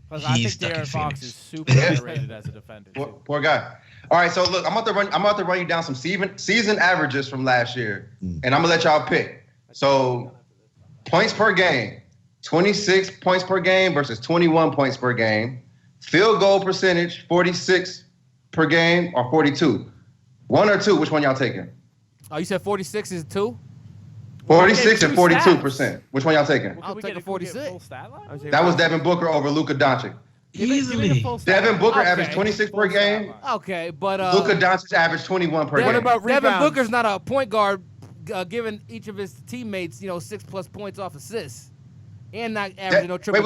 S7: Plus, I think
S4: He's stuck in
S7: De'Aaron Fox
S4: Phoenix.
S7: is super underrated as a defender.
S6: Poor guy. All right, so look, I'm about to run you down some season averages from last year, and I'm gonna let y'all pick. So, points per game, 26 points per game versus 21 points per game. Field goal percentage, 46 per game or 42. One or two, which one y'all taking?
S5: Oh, you said 46 is 2?
S6: 46 and
S7: two
S6: 42%. Which one y'all taking?
S5: I'll take a 46.
S7: Full stat line?
S6: That was Devin Booker over Luka Doncic.
S3: Easily.
S6: Devin Booker
S5: Okay.
S6: averaged 26 per game.
S5: Okay, but
S6: Luka Doncic averaged 21 per
S5: Devin,
S6: game.
S2: about
S5: Devin
S2: rebounds?
S5: Booker's not a point guard giving each of his teammates, 6+ points off assists. And not averaging no triple.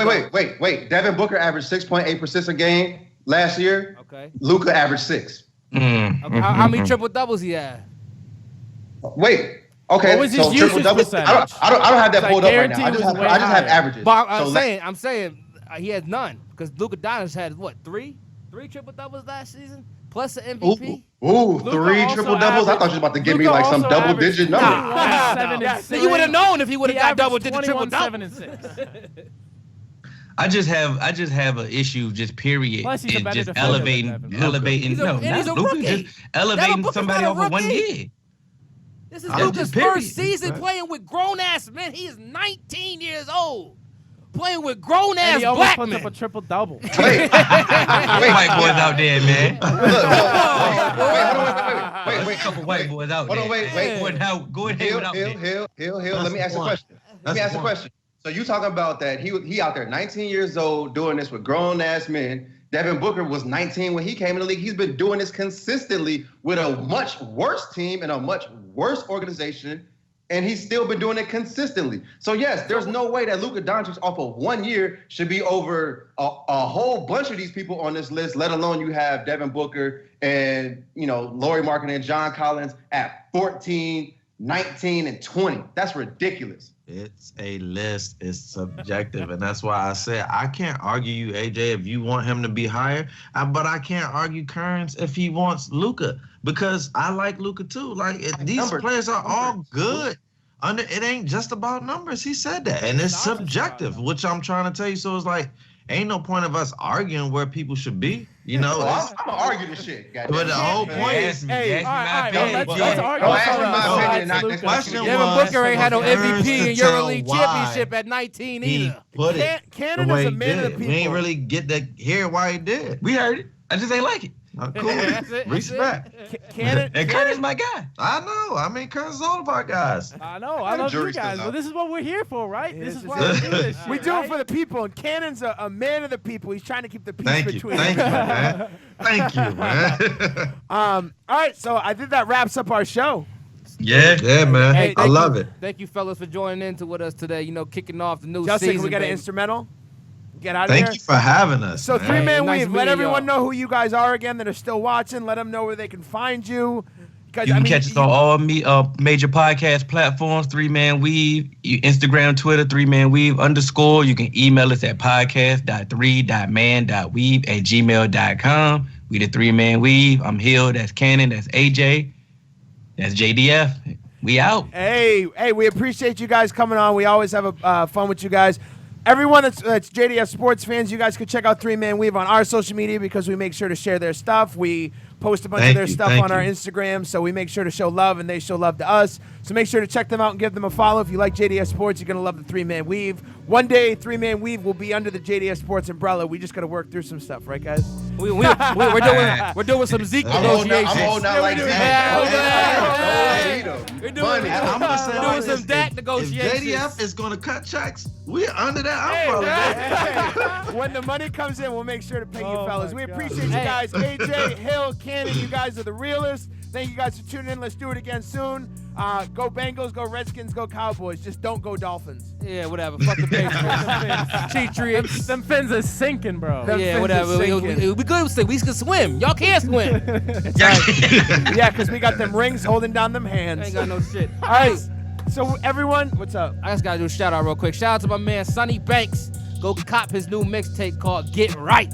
S6: Wait. Devin Booker averaged 6.8% a game last year.
S5: Okay.
S6: Luka averaged 6.
S5: Okay. How many triple doubles he had?
S6: Wait. Okay.
S7: What was his
S6: so
S7: usage
S6: triple doubles.
S7: percentage?
S6: I don't have that
S7: I
S6: pulled up right now.
S7: guarantee
S6: I
S7: it
S6: just
S7: was
S6: have
S7: way
S6: have
S7: higher.
S6: averages.
S5: But I'm
S6: So
S5: saying he had none because Luka Doncic had what 3 triple doubles last season plus the MVP.
S6: Ooh,
S7: Luka
S6: 3
S7: also
S6: triple doubles. I thought you was about to give me
S7: Luka
S6: like some
S7: also
S6: double digit
S7: averaged
S6: number.
S7: 21, 7, and
S5: So you would have known if he would
S7: He
S5: have got
S7: averaged
S5: double digit triple
S7: 21,
S5: doubles.
S7: 7, and 6.
S4: I just have an issue, just period,
S7: Plus, he's a
S4: in
S7: better
S4: just
S7: defender than
S4: elevating.
S7: Devin Booker.
S5: He's a
S4: Luka,
S5: rookie.
S4: just
S5: Devin
S4: elevating
S5: Booker's
S4: somebody
S5: not a
S4: over 1
S5: rookie.
S4: year.
S5: This is
S4: I'm
S5: Luka's
S4: just period.
S5: first season playing with grown ass men. He is 19 years old, playing with grown ass
S7: And he almost
S5: black
S7: puts
S5: men.
S7: up a triple double.
S6: Wait,
S4: White boys out there, man.
S6: Wait.
S4: Couple white boys out
S6: Hold
S4: there.
S6: on, wait.
S4: Go and hang
S6: Hill.
S4: out there.
S6: Let me ask a question. So you talking about that he out there 19 years old doing this with grown ass men. Devin Booker was 19 when he came in the league. He's been doing this consistently with a much worse team and a much worse organization, and he's still been doing it consistently. So yes, there's no way that Luka Doncic off of 1 year should be over a whole bunch of these people on this list, let alone you have Devin Booker and, Lauri Markkanen and John Collins at 14, 19, and 20. That's ridiculous.
S3: It's a list. It's subjective, and that's why I said I can't argue you, AJ, if you want him to be higher. But I can't argue Kearns if he wants Luka because I like Luka too. Like these players are all good. It ain't just about numbers. He said that, and it's subjective, which I'm trying to tell you. So it's like, ain't no point of us arguing where people should be. I'm
S6: gonna argue this shit.
S3: But the whole point is,
S7: Hey, all right,
S6: Don't
S7: let's argue.
S6: ask me my opinion.
S3: the
S6: Not
S3: question
S5: Devin
S3: was
S5: Booker ain't had no
S3: for Kearns
S5: MVP
S3: to
S5: in
S3: tell
S5: EuroLeague
S3: why
S5: championship at 19
S3: he
S5: either.
S3: put it
S2: Cannon
S3: the way
S2: is a
S3: he
S2: man of
S3: did.
S2: the
S3: We
S2: people.
S3: ain't really get to hear why he did.
S4: We heard it. I just ain't like it.
S3: Cool.
S5: That's it.
S3: Respect.
S2: Cannon.
S4: And Curtis my guy.
S3: I know. I mean, Kearns is all of our guys.
S7: I know. I love you
S6: jury's still
S7: guys.
S6: out.
S7: But this is what we're here for, right? This is why
S2: it.
S7: we do this shit,
S2: We do it
S7: right?
S2: for the people, and Cannon's a man of the people. He's trying to keep the peace
S3: Thank you.
S2: between
S3: Thank you,
S2: us.
S3: man. Thank you, man.
S2: All right, so I think that wraps up our show.
S3: Yeah, man.
S5: Hey,
S3: I love it.
S5: Thank you, fellas, for joining in with us today. Kicking off the new
S2: Justin,
S5: season.
S2: can we get an
S5: baby.
S2: instrumental? Get out of
S3: Thank
S2: here.
S3: you for having us.
S2: So
S3: man.
S2: three-man
S5: Nice
S2: weave. Let
S5: meeting
S2: everyone
S5: y'all.
S2: know who you guys are again that are still watching. Let them know where they can find you. Because
S4: You can catch us on all major podcast platforms, 3Man Weave, Instagram, Twitter, 3Man Weave _ You can email us at podcast.3.man.weave@gmail.com. We the 3Man Weave. I'm Hill. That's Cannon. That's AJ. That's JDF. We out.
S2: Hey, we appreciate you guys coming on. We always have fun with you guys. Everyone that's JDF Sports fans, you guys can check out 3Man Weave on our social media because we make sure to share their stuff. We post a bunch of their stuff on our Instagram, so we make sure to show love, and they show love to us. So make sure to check them out and give them a follow. If you like JDF Sports, you're going to love the 3Man Weave. One day, 3Man Weave will be under the JDF Sports umbrella. We just got to work through some stuff, right, guys?
S5: We're doing some Zeke
S6: I'm holding
S5: negotiations.
S6: out like
S5: We're doing
S3: I'm gonna say like
S5: some
S3: this,
S5: DAC
S3: if
S5: negotiations.
S3: JDF is gonna cut checks, we're under that umbrella.
S2: When the money comes in, we'll make sure to pay you
S7: Oh
S2: fellas.
S7: my
S2: We
S7: God.
S2: appreciate you guys. AJ, Hill, Cannon, you guys are the realists. Thank you guys for tuning in. Let's do it again soon. Go Bengals, go Redskins, go Cowboys. Just don't go Dolphins.
S5: Yeah, whatever. Fuck the Patriots. Cheat
S7: Them fins are sinking, bro.
S5: Yeah, whatever. We good. We can swim. Y'all can't swim.
S2: Yeah, because we got them rings holding down them hands.
S5: I ain't got no shit.
S2: All right. So everyone, what's up?
S5: I just gotta do a shout out real quick. Shout out to my man Sonny Banks. Go cop his new mixtape called Get Right.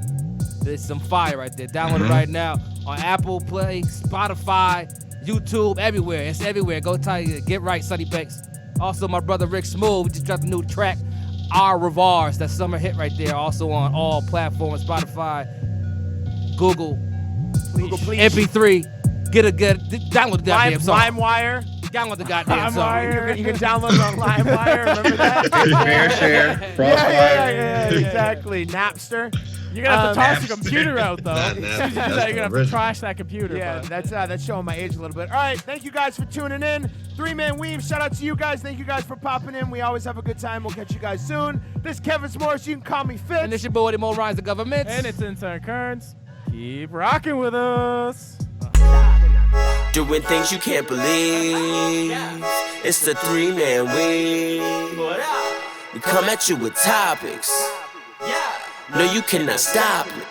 S5: There's some fire right there. Download it right now on Apple Play, Spotify, YouTube, everywhere. It's everywhere. Go type Get Right, Sonny Banks. Also, my brother Rick Smooth, we just dropped a new track, Our Revars. That summer hit right there. Also on all platforms, Spotify, Google,
S2: Please.
S5: MP3. Get a good download the goddamn song.
S2: LimeWire.
S5: Download the goddamn song.
S2: You can download it on LimeWire. Remember that?
S6: Fair share. Crossfire.
S2: Yeah, exactly. Napster.
S7: You're gonna have to toss your computer out, though.
S3: Nah,
S7: You're
S3: that's
S7: gonna have to
S3: original.
S7: trash that computer.
S2: Yeah,
S7: but.
S2: that's showing my age a little bit. All right, thank you guys for tuning in. 3-Man Weave, shout out to you guys. Thank you guys for popping in. We always have a good time. We'll catch you guys soon. This is Kevin S'mores. You can call me Fitz.
S5: And this your boy, Mo Ryan's the government.
S7: And it's Intern Kearns. Keep rocking with us.
S1: Doing things you can't believe. It's the 3-Man Weave. We come at you with topics. No, you cannot stop it.